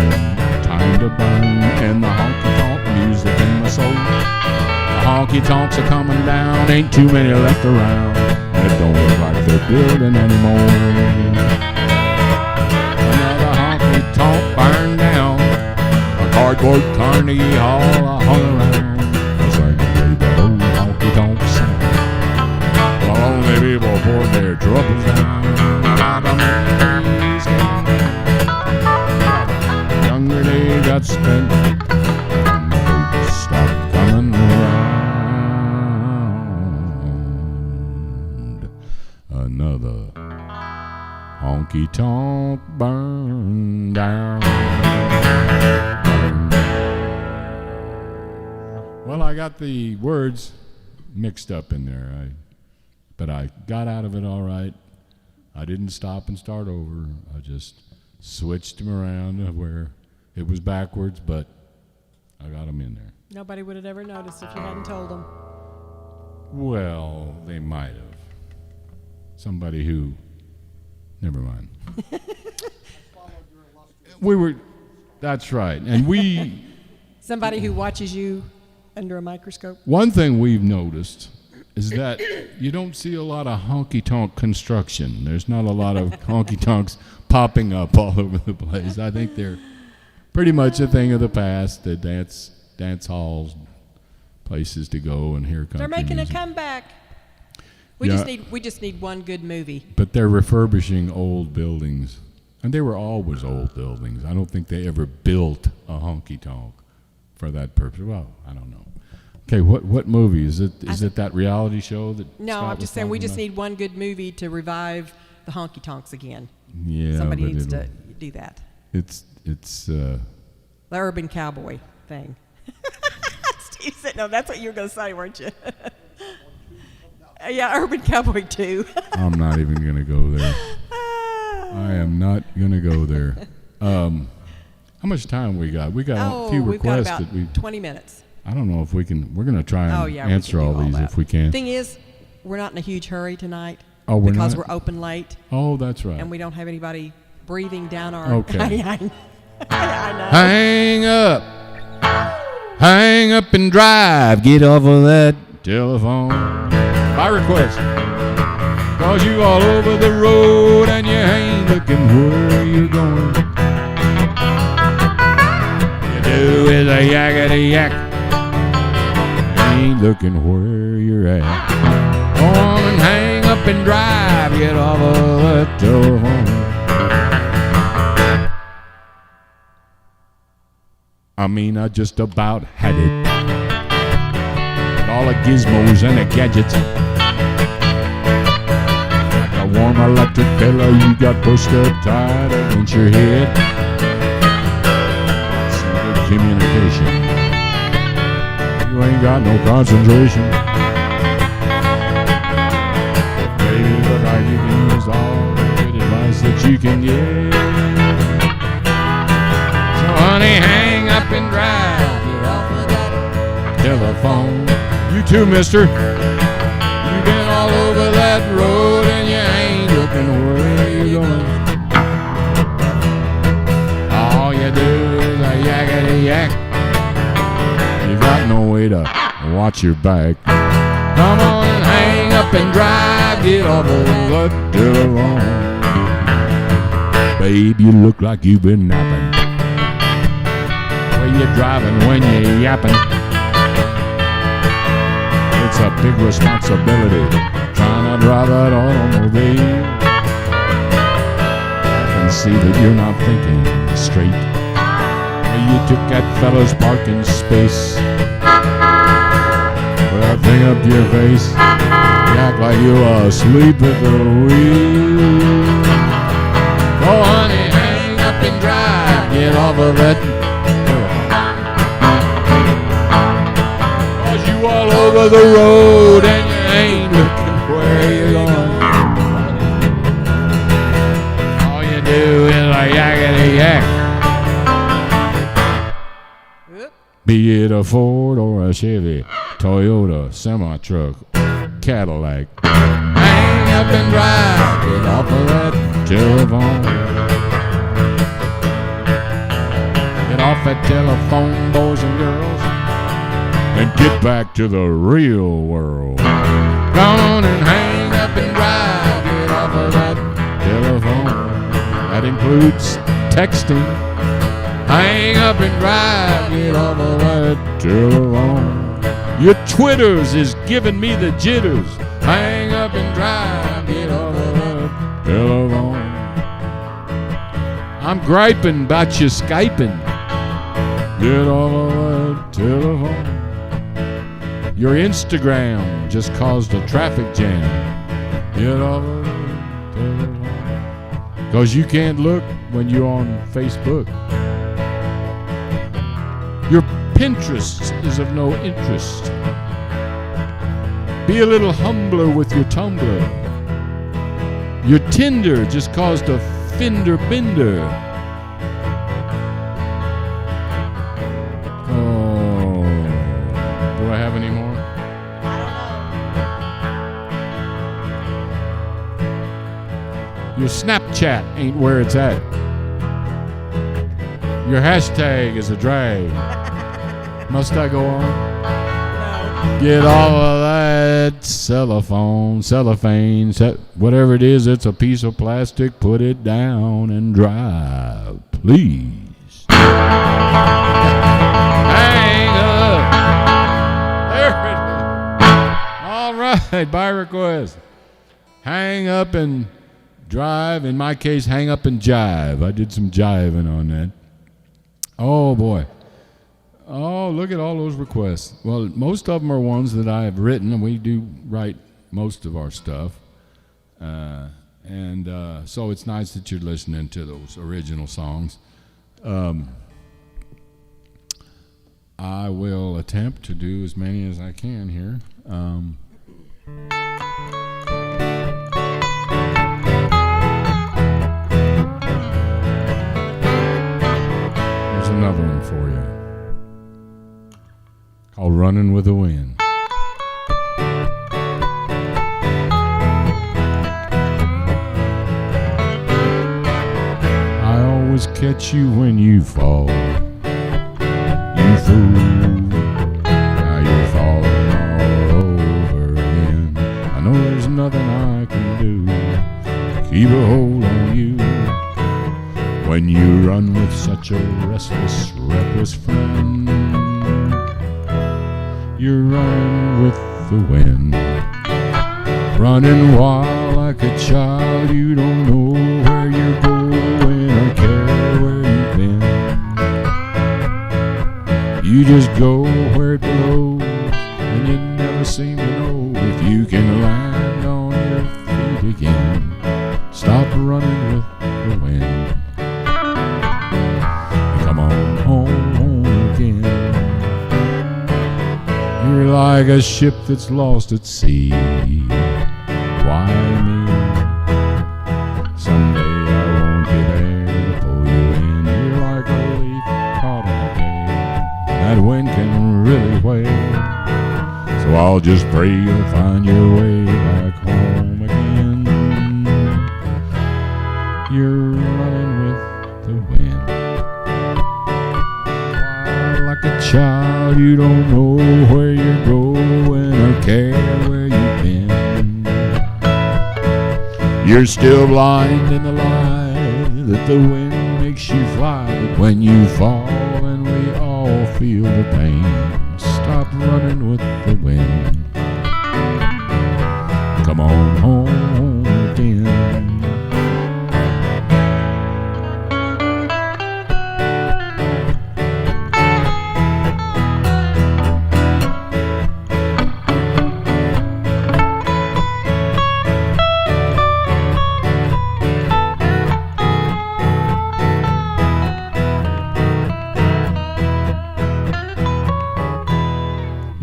time to burn, and the honky tonk music in my soul. The honky tonks are coming down, ain't too many left around. It don't look like they're building anymore. Another honky tonk burned down. A cardboard Carnegie Hall I hung around. I sang and played that old honky tonk sound. While only people poured their troubles down. A lot of memories came down. Younger days got spent and the folks stopped coming around. Another honky tonk burned down. Well, I got the words mixed up in there, but I got out of it all right. I didn't stop and start over. I just switched them around where it was backwards, but I got them in there. Nobody would have ever noticed if you hadn't told them. Well, they might have. Somebody who, never mind. That's right. And Somebody who watches you under a microscope. one thing we've noticed is that you don't see a lot of honky tonk construction. There's not a lot of honky tonks popping up all over the place. I think they're pretty much a thing of the past. The dance halls, places to go and hear country They're making music. a comeback. We just need one good movie. But they're refurbishing old buildings, and they were always old buildings. I don't think they ever built a honky tonk for that purpose. Well, I don't know. Okay, what movie is it? Is it that reality show that? No, Scott I'm was just saying we talking just about? need one good movie to revive the honky tonks again. Yeah, Somebody but needs to do that. It's The urban cowboy thing. Steve said, no, that's what you were going to say, weren't you? Yeah, Urban Cowboy 2. I'm not even gonna go there. I am not gonna go there. How much time we got? We got a few we've got requests about that we. 20 minutes. I don't know if we can. We're gonna try and We can answer do all these that. if we can. Thing is, we're not in a huge hurry tonight. Oh, we're because not? we're open late Oh, that's right. and we don't have anybody breathing down our. Okay. I know. Hang up and drive. Get off of that telephone. My request. Cause you all over the road and you ain't looking where you're going. You do is a yakety yak. Ain't looking where you're at. Go on and hang up and drive. Get off of that telephone. I mean, I just about had it. With all the gizmos and the gadgets. Like a warm electric pillow you got pushed up tight against your head. Some good communication. You ain't got no concentration. Baby, look like you can use all the good advice that you can get. So honey, hang up and drive. Get off of that telephone. You too, mister. You've been all over that road and you ain't looking where you're going. All you do is a yakety yak. You got no way to watch your back. Come on and hang up and drive. Get off of that telephone. Babe, you look like you've been napping. Where you driving when you're yapping? It's a big responsibility trying to drive that automobile. I can see that you're not thinking straight. You took that fella's parking space. Put that thing up to your face. You act like you are asleep at the wheel. Oh honey, hang up and drive. Get off of that. Cause you all over the road and you ain't looking where you're going. All you do is a yakety yak. Be it a Ford or a Chevy, Toyota, semi-truck, Cadillac. Hang up and drive. Get off of that telephone. Get off that telephone, boys and girls, and get back to the real world. Come on and hang up and drive. Get off of that telephone. That includes texting. Hang up and drive. Get off of that telephone. Your Twitters is giving me the jitters. Hang up and drive. Get off of that telephone. I'm griping about you Skyping. Get off of that telephone. Your Instagram just caused a traffic jam. Get off of that telephone. Because you can't look when you're on Facebook. Your Pinterest is of no interest. Be a little humbler with your Tumblr. Your Tinder just caused a fender bender. Oh, do I have any more? Your Snapchat ain't where it's at. Your hashtag is a drag. Must I go on? No. Get all of that cellophane, whatever it is, it's a piece of plastic. Put it down and drive, please. Hang up. There it is. All right, by request. Hang up and drive. In my case, hang up and jive. I did some jiving on that. Oh, boy. Oh, look at all those requests. Well, most of them are ones that I have written, and we do write most of our stuff. So it's nice that you're listening to those original songs. I will attempt to do as many as I can here. Here's another one for you. Called Running with the Wind. I always catch you when you fall, you fool. Now you're falling all over again. I know there's nothing I can do to keep a hold on you when you run with such a restless, reckless friend. You're running with the wind, running wild like a child. You don't know where you're going or care where you've been. You just go where it blows, and you never seem to know if you can land on your feet again. Stop running with the wind. Come on home again. You're like a ship that's lost at sea. Why me? Someday I won't be there to pull you in. You're like a leaf caught in a gale. That wind can really wail. So I'll just pray you'll find your way back home again. You're running with the wind. Like a child, you don't know where you're going or care where you've been. You're still blind in the lie that the wind makes you fly. But when you fall, and we all feel the pain, stop running with the wind. Come on home again.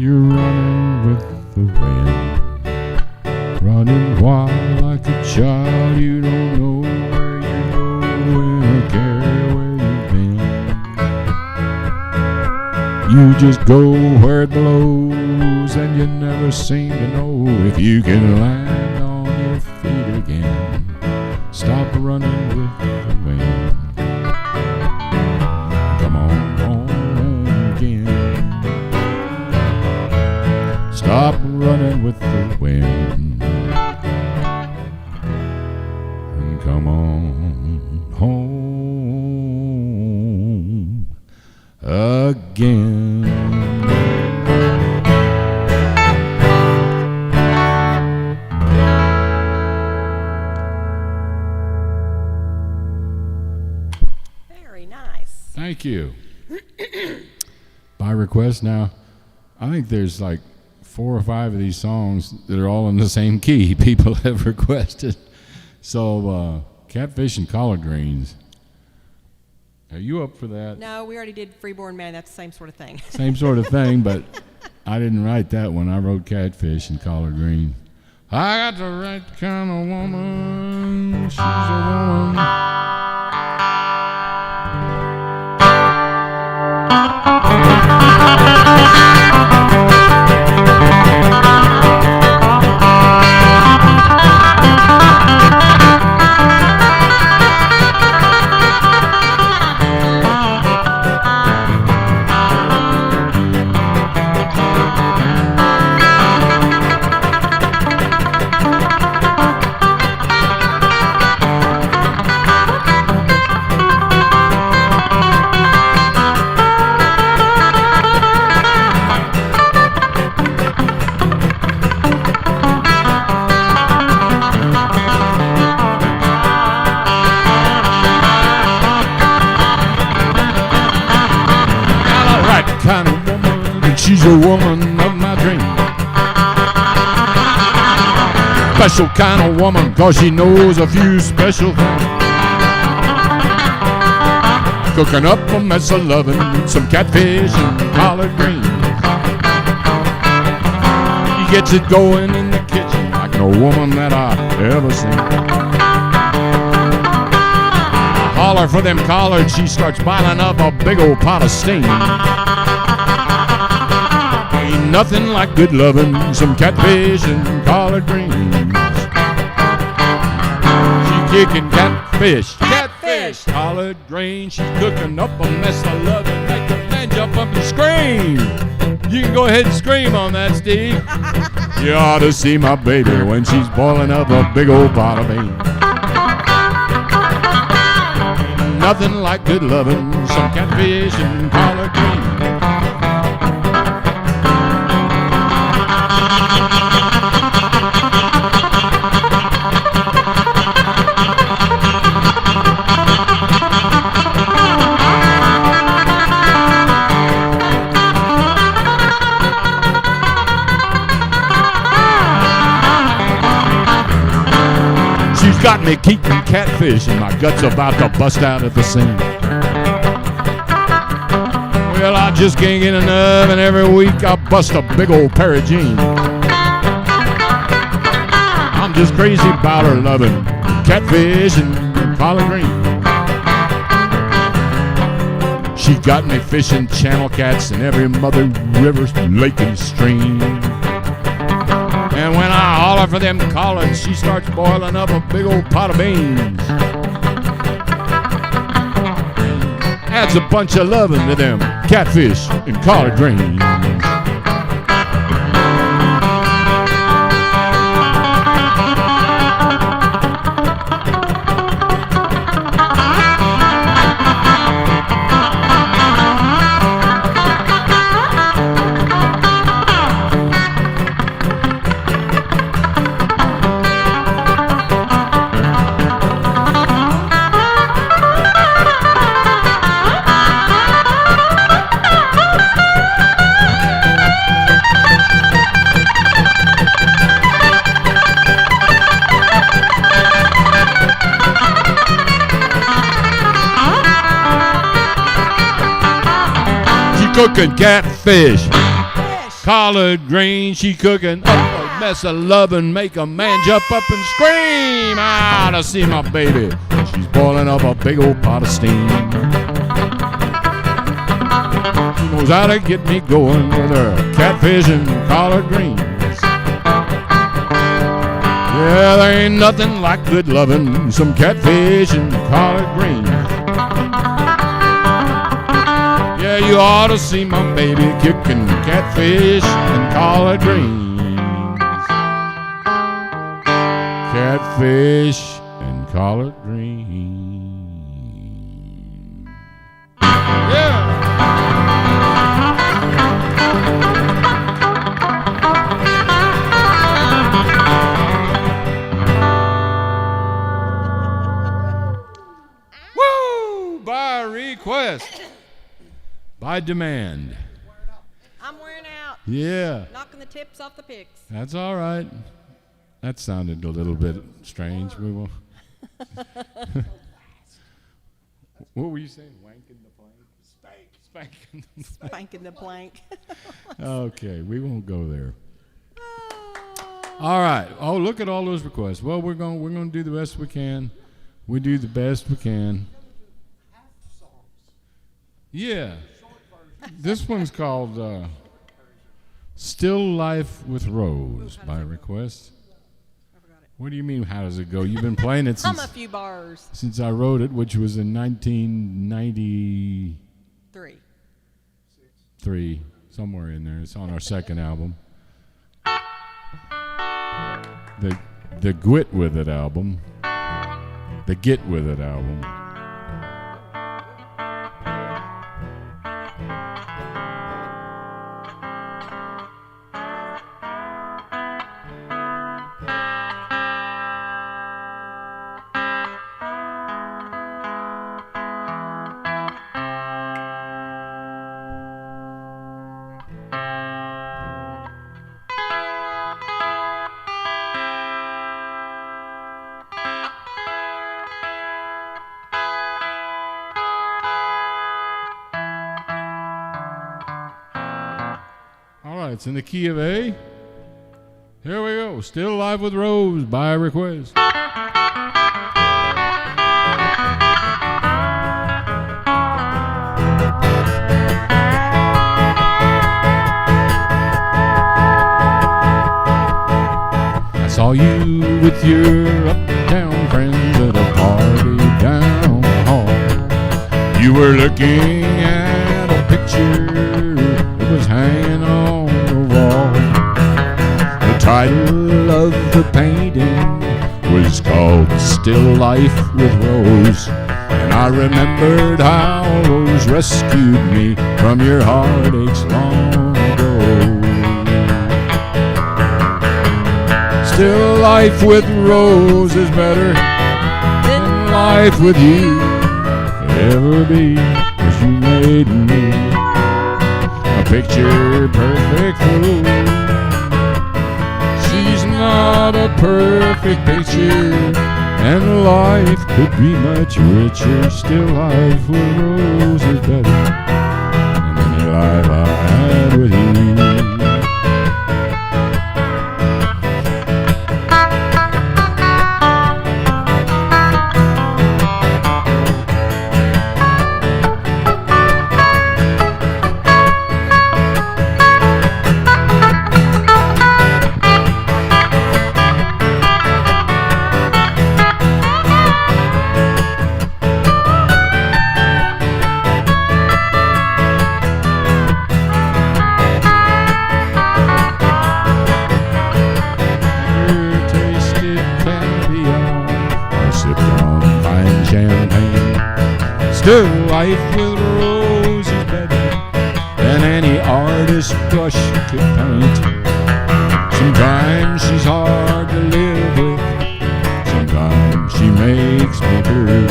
You're running with the wind, running wild like a child. You don't know where you're going or care where you've been. You just go where it blows, and you never seem to know if you can land on your feet again. Stop running with the wind. Come on home again. Stop running with the wind and come on home again. Very nice. Thank you. By request now, I think there's like 4 or 5 of these songs that are all in the same key people have requested. So, Catfish and Collard Greens. Are you up for that? No, we already did Freeborn Man. That's the same sort of thing. Same sort of thing, but I didn't write that one. I wrote Catfish and Collard Greens. I got the right kind of woman. She's a woman. and she's a woman of my dreams. Special kind of woman, 'cause she knows a few special things. Cooking up a mess of loving, some catfish and collard greens. She gets it going in the kitchen like no woman that I've ever seen. I holler for them collards, she starts boiling up a big old pot of steam. Ain't nothing like good loving, some catfish and collard greens. Kicking catfish, catfish, collard greens. She's cooking up a mess of loving, make the man jump up and scream. You can go ahead and scream on that, Steve. You ought to see my baby when she's boiling up a big old pot of beans. Nothing like good loving, some catfish and collard greens. She's got me keeping catfish and my gut's about to bust out at the seams. Well, I just can't get enough, and every week I bust a big old pair of jeans. I'm just crazy about her loving catfish and collard greens. She got me fishing channel cats in every mother river, lake, and stream. And when I holler for them collards, she starts boiling up a big old pot of beans. Adds a bunch of loving to them catfish and collard greens. Cooking catfish, collard greens. She cooking up a mess of loving, make a man jump up and scream. Ah, to see my baby. She's boiling up a big old pot of steam. She knows how to get me going with her catfish and collard greens. Yeah, there ain't nothing like good loving, some catfish and collard greens. Yeah, you ought to see my baby kicking catfish and collard greens. Catfish and collard greens. Yeah. Woo! By request. By demand. I'm wearing out. Yeah. Knocking the tips off the picks. That's all right. That sounded a little bit strange. We will. What were you saying? Wanking the plank? Spanking the plank. Spanking the plank. Okay, we won't go there. All right. Oh, look at all those requests. Well, we're going to do the best we can. We do the best we can. Yeah. This one's called Still Life with Rose by request. What do you mean, how does it go? You've been playing it I'm a few bars. since I wrote it, which was in 1993. Three, somewhere in there. It's on our second album. The Gwit With It album. The Get With It album. right, it's in the key of A. Here we go. Still Alive with Rose by request. I saw you with your uptown friends at a party down the hall. You were looking at a picture that was hanging on the wall. The title of the painting was called Still Life with Rose. And I remembered how Rose rescued me from your heartaches long ago. Still life with Rose is better than life with you could ever be, 'cause you made me a picture perfect fool. She's not a perfect picture, and life could be much richer. Still life with Rose is better than any life I had with you. Still life with Rose is better than any artist's brush could paint. Sometimes she's hard to live with, sometimes she makes me blue.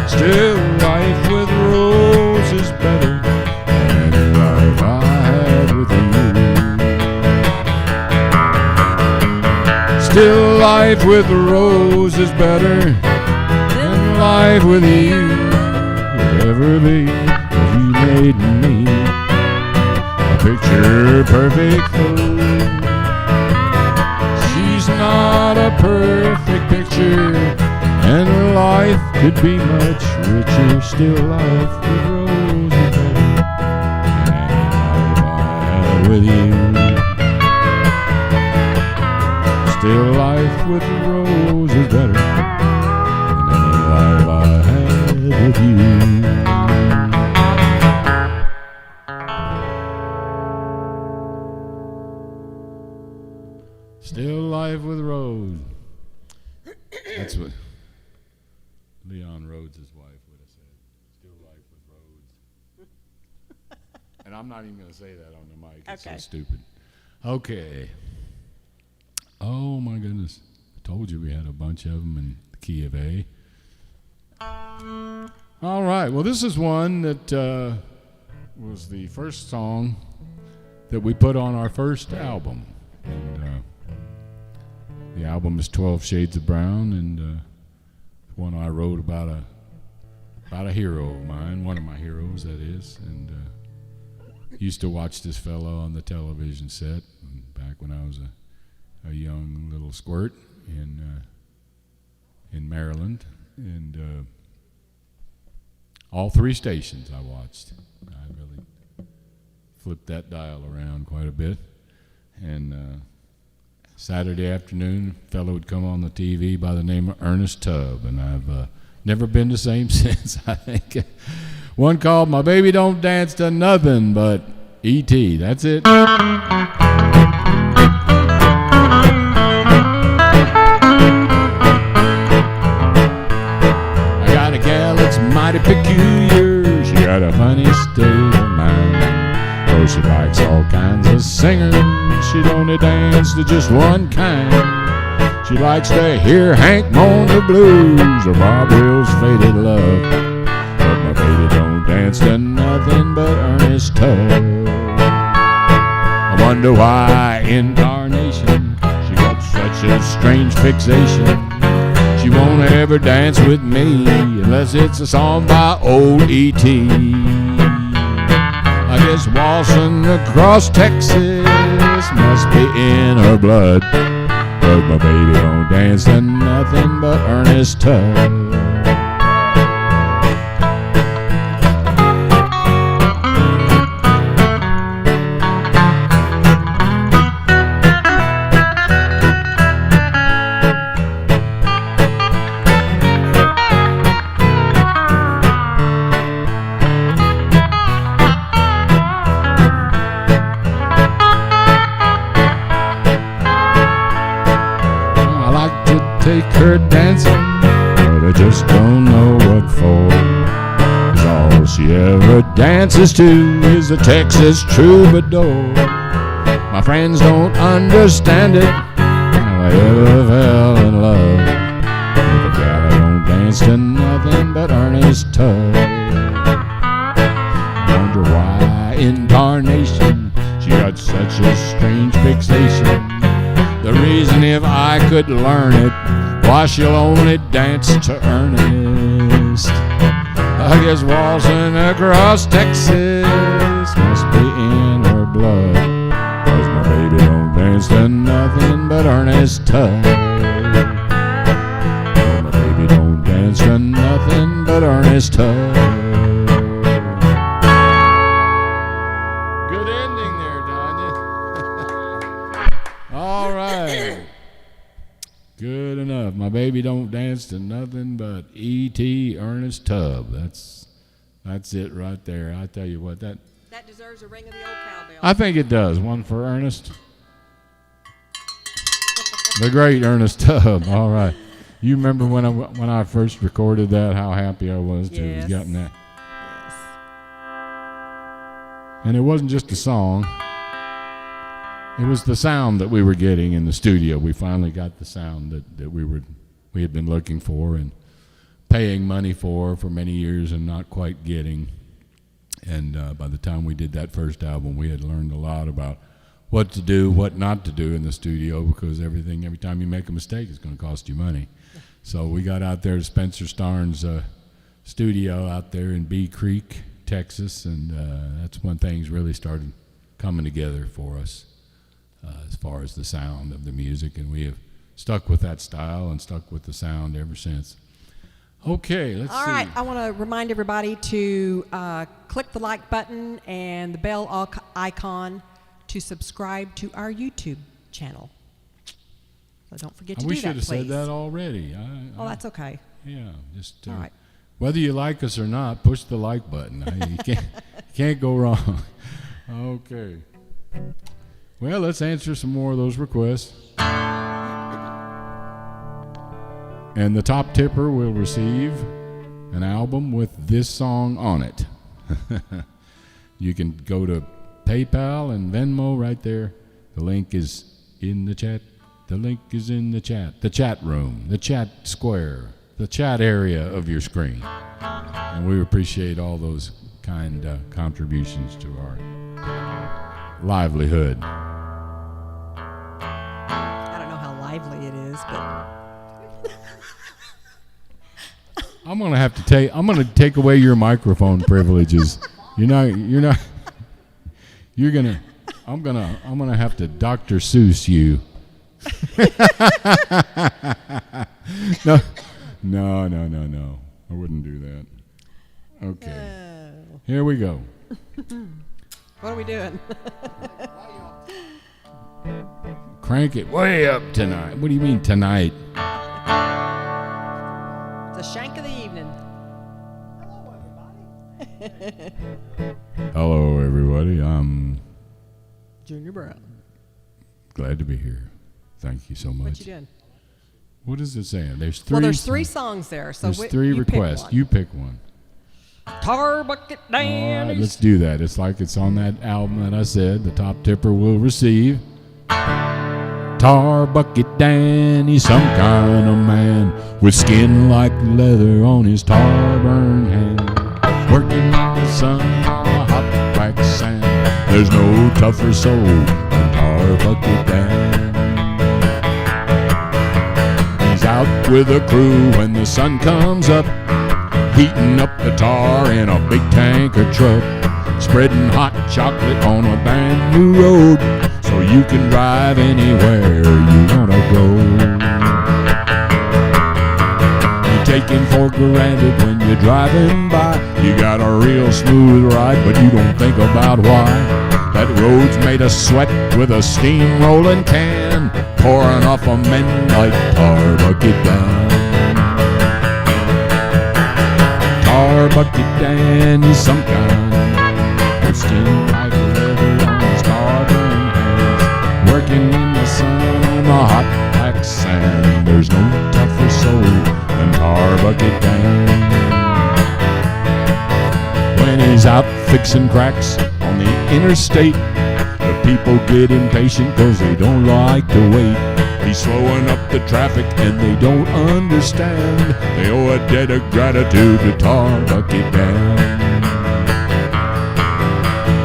Still life with Rose is better than any life I had with you. Still life with Rose is better than life with you ever be, 'cause you made me a picture perfect fool. She's not a perfect picture, and life could be much richer. Still life with Rose is better than any life I had with you. Still life with Rose is better than any life I had with you. Still life with Rose. That's what Leon Rhodes' wife would have said. Still life with Rose. And I'm not even going to say that on the mic. It's Okay. so stupid. Okay. Oh my goodness. I told you we had a bunch of them in the key of A. All right. Well, this is one that was the first song that we put on our first album. And the album is 12 Shades of Brown, and one I wrote about a hero of mine, one of my heroes, that is. And used to watch this fellow on the television set back when I was a young little squirt in Maryland, and all three stations I watched. I really flipped that dial around quite a bit. And Saturday afternoon, a fellow would come on the TV by the name of Ernest Tubb, and I've never been the same since, I think. One called My Baby Don't Dance to Nothing But E.T. That's it. I got a gal that's mighty peculiar. She got a funny state of mind. Oh, she likes all kinds of singers. She'd only dance to just one kind. She likes to hear Hank moan the blues or Bob Wills' Faded Love. But my baby don't dance to nothing but Ernest Tubb. I wonder why in tarnation she got such a strange fixation. She won't ever dance with me unless it's a song by old E.T. I guess waltzing across Texas must be in her blood. But my baby don't dance to nothing but Ernest Tubb. Take her dancing, but I just don't know what for. 'Cause all she ever dances to is a Texas troubadour. My friends don't understand it, how I ever fell in love with a gal that don't dance to nothing but Ernest Tubb. I wonder why in tarnation she got such a strange fixation. The reason, if I could learn it, why she'll only dance to Ernest. I guess waltzing across Texas must be in her blood. 'Cause my baby don't dance to nothing but Ernest Tubb. My baby don't dance to nothing but Ernest Tubb. Good ending there, Tanya. All right. Good enough. My baby don't dance to nothing but E.T. Ernest Tubb. That's it right there. I tell you what, that deserves a ring of the old cowbell. I think it does. One for Ernest. The great Ernest Tubb. All right. You remember when I first recorded that, how happy I was to have gotten that. Yes. And it wasn't just a song. It was the sound that we were getting in the studio. We finally got the sound that we had been looking for and paying money for many years and not quite getting. And by the time we did that first album, we had learned a lot about what to do, what not to do in the studio, because every time you make a mistake, it's going to cost you money. So we got out there to Spencer Starnes' studio out there in Bee Creek, Texas, and that's when things really started coming together for us. As far as the sound of the music, and we have stuck with that style and stuck with the sound ever since. Okay, let's see. All right, I want to remind everybody to click the like button and the bell icon to subscribe to our YouTube channel. So don't forget to do that, We should have please. said that already. That's okay. Yeah, just All right. whether you like us or not, push the like button. You can't go wrong. Okay. Well, let's answer some more of those requests. And the top tipper will receive an album with this song on it. You can go to PayPal and Venmo right there. The link is in the chat. The link is in the chat. The chat room, the chat square, the chat area of your screen. And we appreciate all those kind contributions to our livelihood. I don't know how lively it is, but I'm gonna take away your microphone privileges. I'm gonna have to Dr. Seuss you. No. I wouldn't do that. Okay. Here we go. what are we doing? Crank it way up tonight. What do you mean tonight? It's a shank of the evening. Hello, everybody. I'm Junior Brown. glad to be here. Thank you so much. What you doing? What is it saying? There's three. Well, there's three songs there, so There's three you requests. Pick one. You pick one. Tar Bucket All Dan. right, let's do that. It's like it's on that album that I said. The top tipper will receive. Tar Bucket Dan, he's some kind of man with skin like leather on his tar burn hand. Working in the sun on the hot black sand. There's no tougher soul than Tar Bucket Dan. He's out with a crew when the sun comes up, heating up the tar in a big tanker truck, spreading hot chocolate on a brand new road so you can drive anywhere you wanna go. You're taken for granted when you're driving by. You got a real smooth ride, but you don't think about why. That road's made of sweat with a steam rolling can, pouring off a midnight tar bucket down. Tar bucket Dan, he's some kind of skin like leather on his carbon hands, working in the sun on the hot black sand. There's no tougher soul than Tar bucket Dan. When he's out fixing cracks on the interstate, the people get impatient cause they don't like to wait. He's slowing up the traffic and they don't understand. They owe a debt of gratitude to Tar bucket Dan.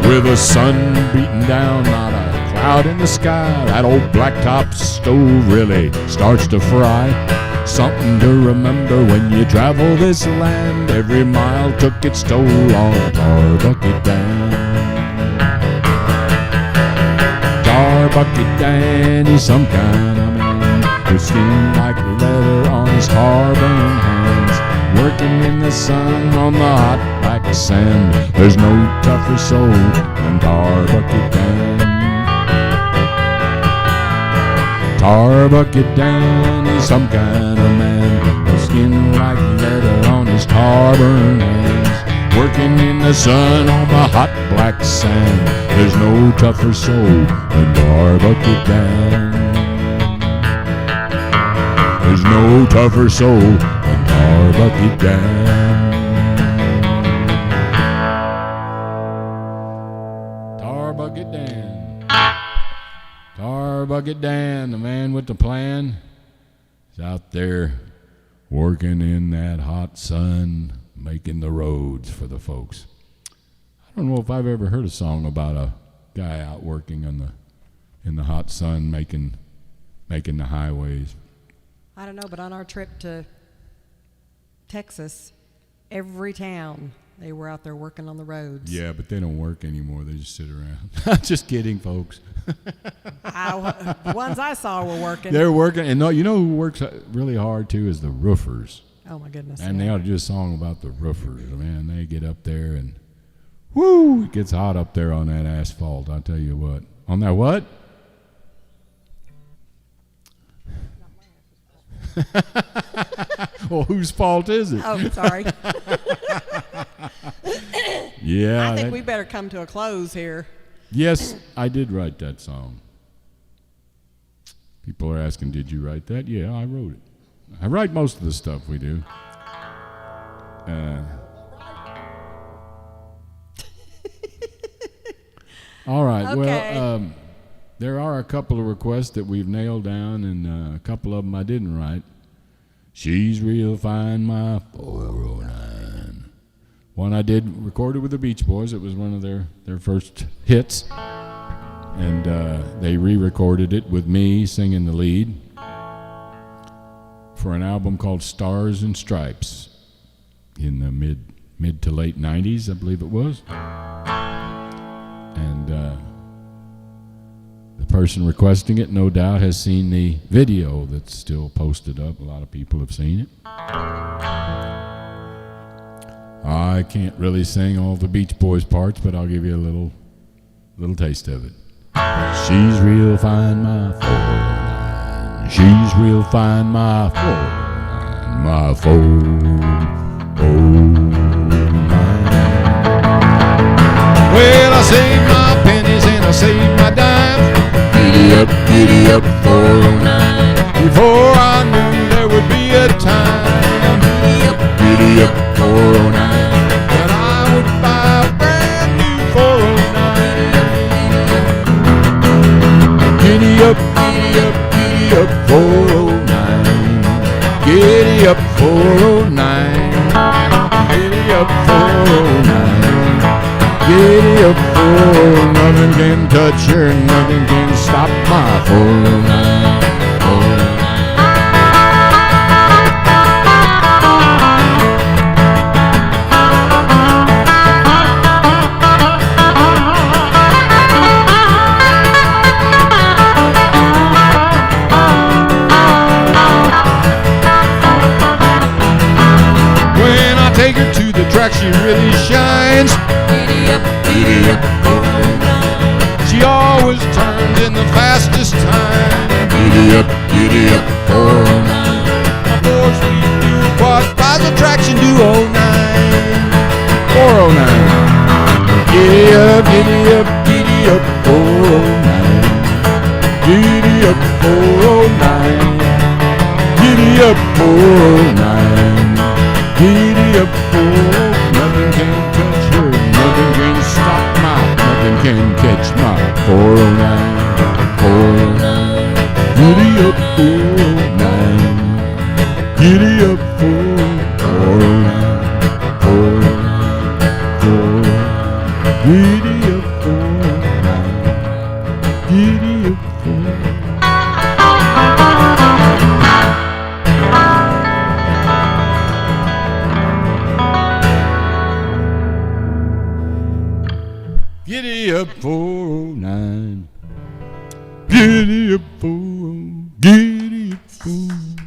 With the sun beating down, not a cloud in the sky, that old blacktop stove really starts to fry. Something to remember when you travel this land. Every mile took its toll on Tar bucket Dan. Tar bucket Dan, he's some kind of man, with skin like leather on his carbon hands, working in the sun on the hot black sand. There's no tougher soul than Tar bucket Dan. Tar bucket Dan, he's some kind of man, with skin like leather on his carbon hands, working in the sun on the hot black sand. There's no tougher soul than Tar bucket Dan. There's no tougher soul than Tar bucket Dan. Tar bucket Dan. Tar bucket Dan, the man with the plan, is out there working in that hot sun, making the roads for the folks. I don't know if I've ever heard a song about a guy out working in the hot sun, making the highways. I don't know, but on our trip to Texas, every town, they were out there working on the roads. Yeah, but they don't work anymore. They just sit around. Just kidding, folks. The ones I saw were working. They're working. And no, you know who works really hard, too, is the roofers. Oh, my goodness. And they ought to do a song about the roofers. Man, they get up there and, whoo, it gets hot up there on that asphalt. I'll tell you what. On that what? Well, whose fault is it? Oh, sorry. Yeah. I think we better come to a close here. Yes, I did write that song. People are asking, did you write that? Yeah, I wrote it. I write most of the stuff we do. All right. Okay. Well, there are a couple of requests that we've nailed down, and a couple of them I didn't write. She's Real Fine, my 409. One I did recorded with the Beach Boys. It was one of their first hits. And they re-recorded it with me singing the lead for an album called Stars and Stripes in the mid to late 90s, I believe it was. And the person requesting it, no doubt, has seen the video that's still posted up. A lot of people have seen it. I can't really sing all the Beach Boys parts, but I'll give you a little taste of it. She's real fine, my 409. She's real fine, my 409. My 409. Well, I saved my pennies and I saved my dime. Giddy up, 409. Before I knew there would be a time. Giddy up, 409. That I would buy a brand new 409. Giddy up, 409. Giddy up, 409. Giddy up, 409. Giddy up, 409. Nothing can touch her, nothing can stop my 409. 409. track she really shines. Giddy up, 409. She always turns in the fastest time. Giddy up, 409. My four-speed do quad flies attraction do 09. 409. Giddy up, 409. Giddy up, 409. Giddy up, 409. Giddy up, 409. Nothing can touch her, nothing can stop my, nothing can catch my 409. 409. Giddy up, 409. Giddy up, 409. 409. Giddy up, 409. Giddy up, 409. Giddy up, 409. Giddy up, 409. Giddy up, 409.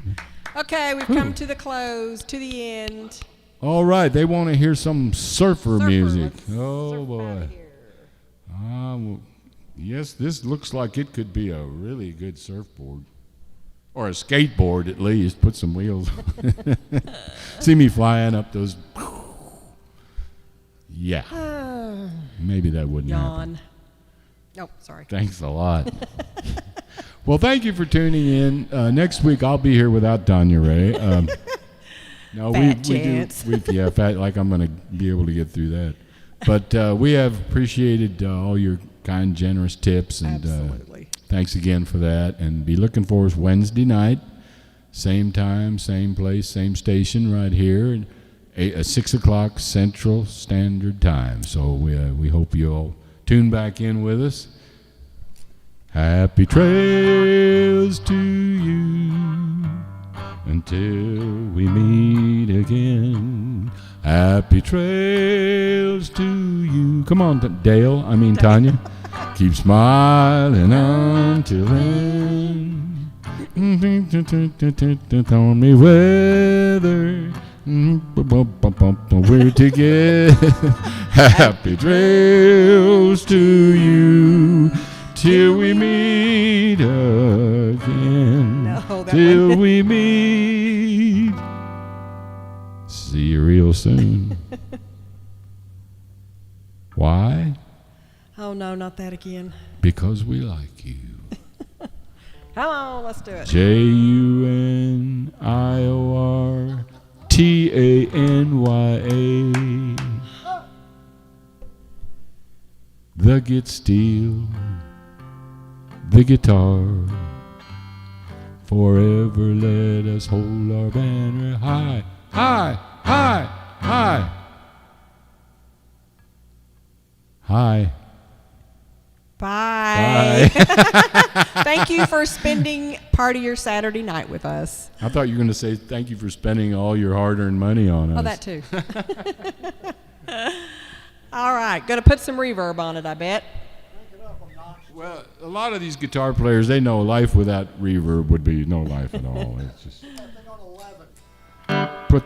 Okay, we've come to the close, to the end. All right, they want to hear some surfer music. Let's Oh surf boy. outta here. Well, yes, this looks like it could be a really good surfboard. Or a skateboard at least. Put some wheels on. See me flying up those. Yeah. Maybe that wouldn't happen. Yawn. Oh, sorry. Thanks a lot. Well, thank you for tuning in. Next week I'll be here without Tanya Rae. No, Fat chance. yeah, fat. Like I'm going to be able to get through that. But we have appreciated all your kind, generous tips, and Absolutely. thanks again for that. And be looking for us Wednesday night, same time, same place, same station, right here, at 6 o'clock Central Standard Time. So we hope you all tune back in with us. Happy trails to you until we meet again. Happy trails to you. Come on, Tanya. Keep smiling until then. Tell me whether we're together. Happy trails to you till we meet again. No, that Till one. we meet. See you real soon. Why? Oh, no, not that again. Because we like you. Come on, let's do it. JUNIORTANYA. The Git Steel, the guitar. Forever let us hold our banner high, high, high, high. Hi. Bye. Bye. Thank you for spending part of your Saturday night with us. I thought you were going to say thank you for spending all your hard-earned money on us. Oh, that too. All right, going to put some reverb on it, I bet. Well, a lot of these guitar players, they know life without reverb would be no life at all. It's just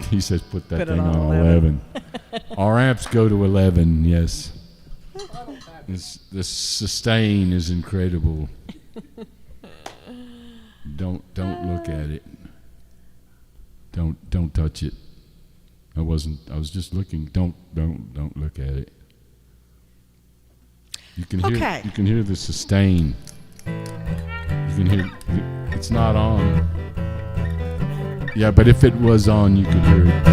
he says put that Put it thing on on 11. Our amps go to 11, yes. The sustain is incredible. Don't look at it. Don't touch it. I was just looking. Don't look at it. You can hear Okay. you can hear the sustain. You can hear it's not on. Yeah, but if it was on, you could hear it.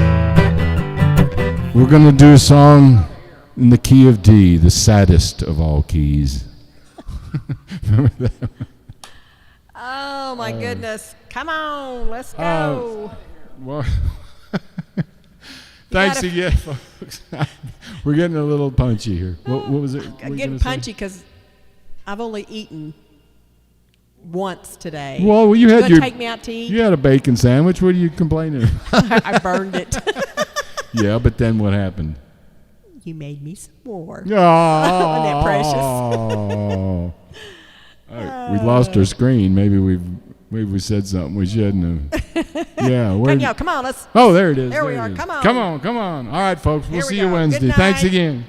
We're gonna do a song in the key of D, the saddest of all keys. Remember that? Oh, my goodness. Come on, let's go. Well, thanks gotta- again, folks. We're getting a little punchy here. What was it? What I'm you getting gonna say? punchy because I've only eaten once today. Well, you You had gonna your take me out to eat? you had a bacon sandwich. What are you complaining about? I burned it. Yeah, but then what happened? You made me some more. Oh, Wasn't that precious? All right, we lost our screen. Maybe we said something we shouldn't have. Yeah. Danielle, come on, let's. Oh, there it is. There we it are. is. Come on. Come on. Come on. All right, folks. We'll Here we see you go. Wednesday. Good Thanks night. again.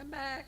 Come back.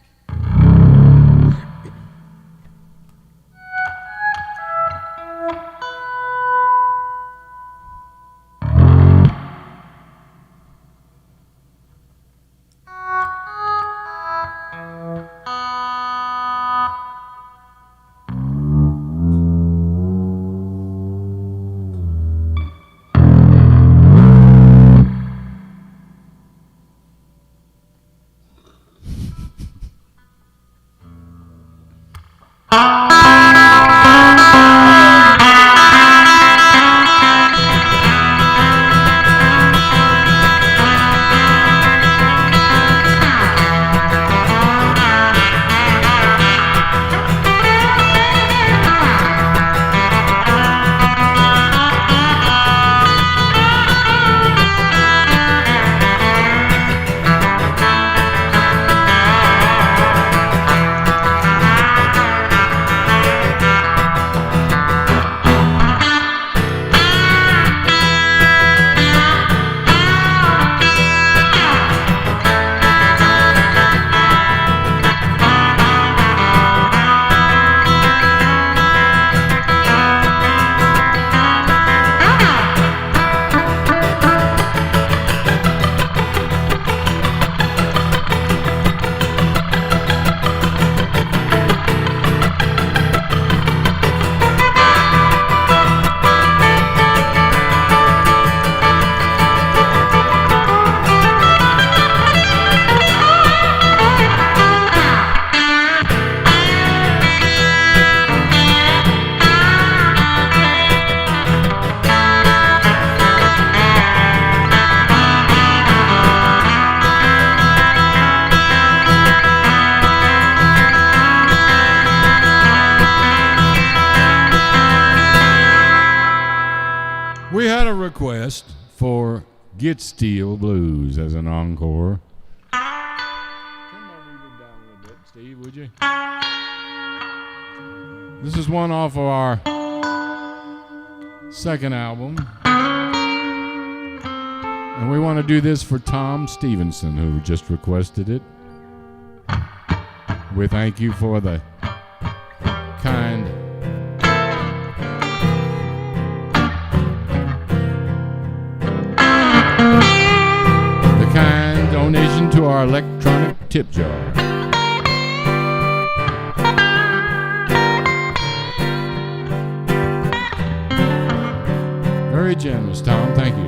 We had a request for Get Steel Blues as an encore. Turn my reverb down a little bit, Steve, would you? This is one off of our second album. And we want to do this for Tom Stevenson, who just requested it. We thank you for the kind donation to our electronic tip jar. Very generous, Tom. Thank you.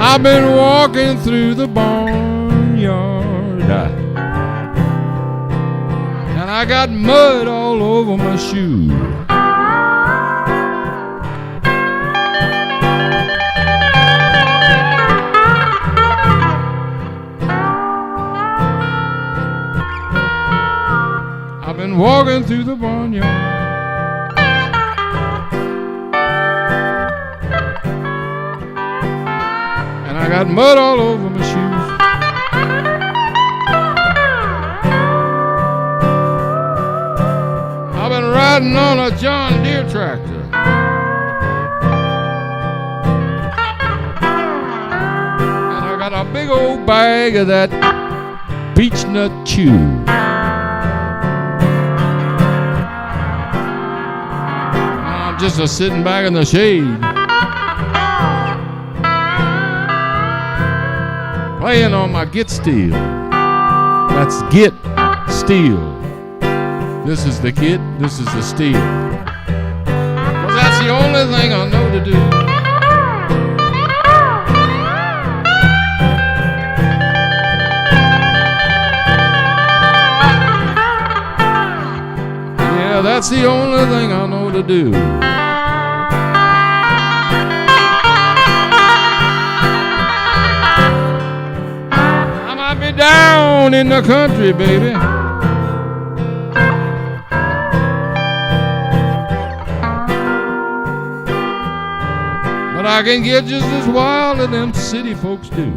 I've been walking through the barnyard, and I got mud all over my shoe. I've been walking through the barnyard. I got mud all over my shoes. I've been riding on a John Deere tractor. And I got a big old bag of that beech nut chew. I'm just a sitting back in the shade, playing on my Git Steel. That's Git Steel. This is the Git, this is the Steel. 'Cause that's the only thing I know to do. Yeah, that's the only thing I know to do. I might be down in the country, baby, but I can get just as wild as them city folks do.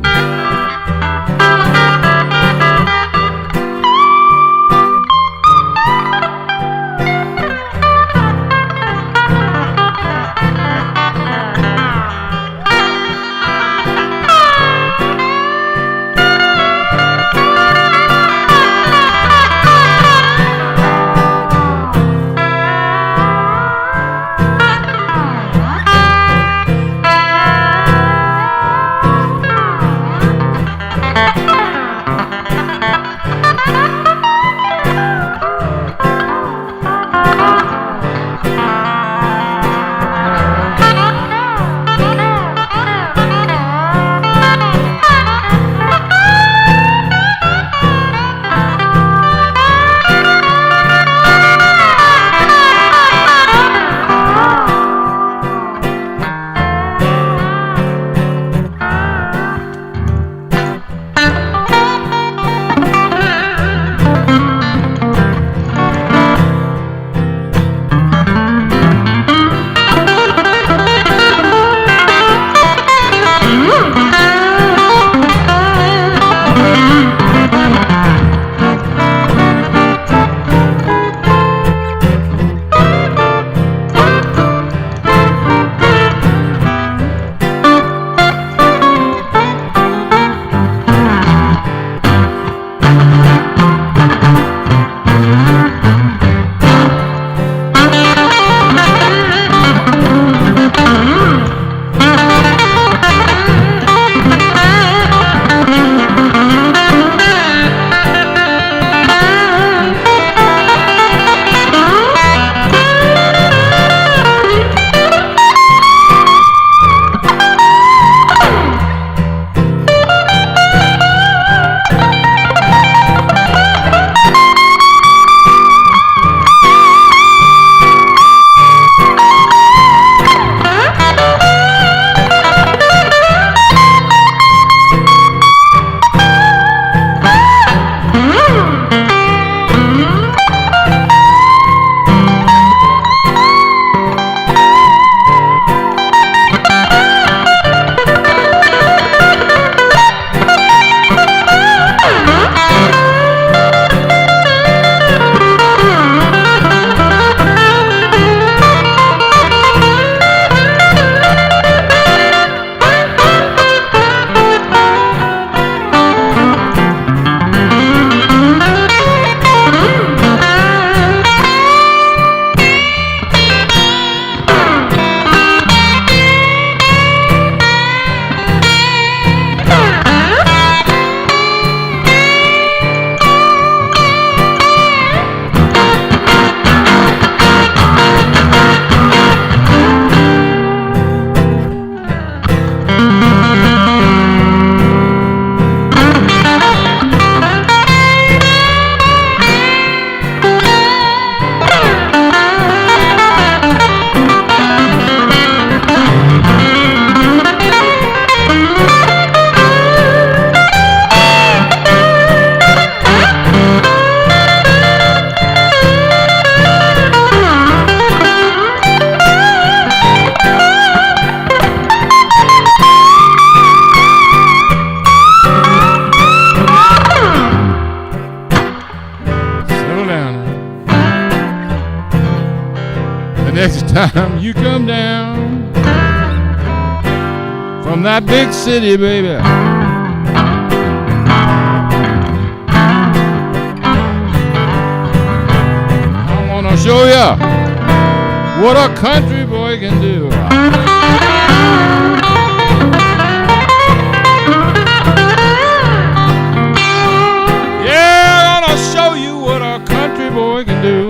next time you come down from that big city, baby. I wanna show ya what a country boy can do. Yeah, I'm gonna show you what a country boy can do.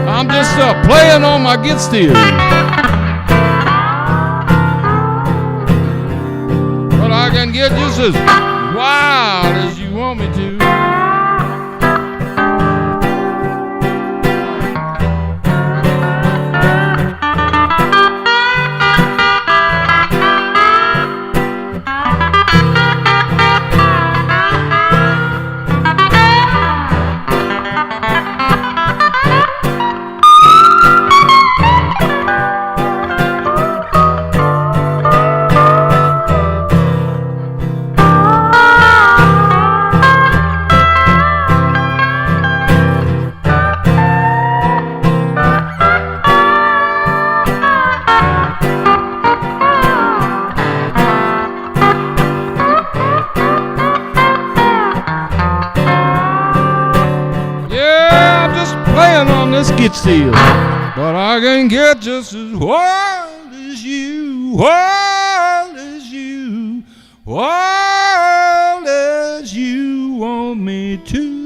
I'm just playing on my git steel. But I can get just as wild as you want me to. Get steel, but I can get just as wild as you, wild as you, wild as you want me to.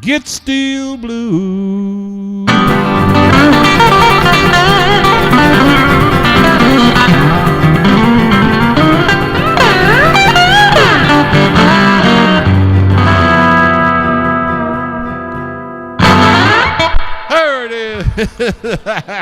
Get steel blue. There it is.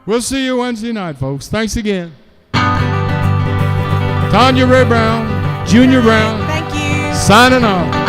We'll see you Wednesday night, folks. Thanks again. Tanya Rae Brown, Junior Brown, Thank you. signing off.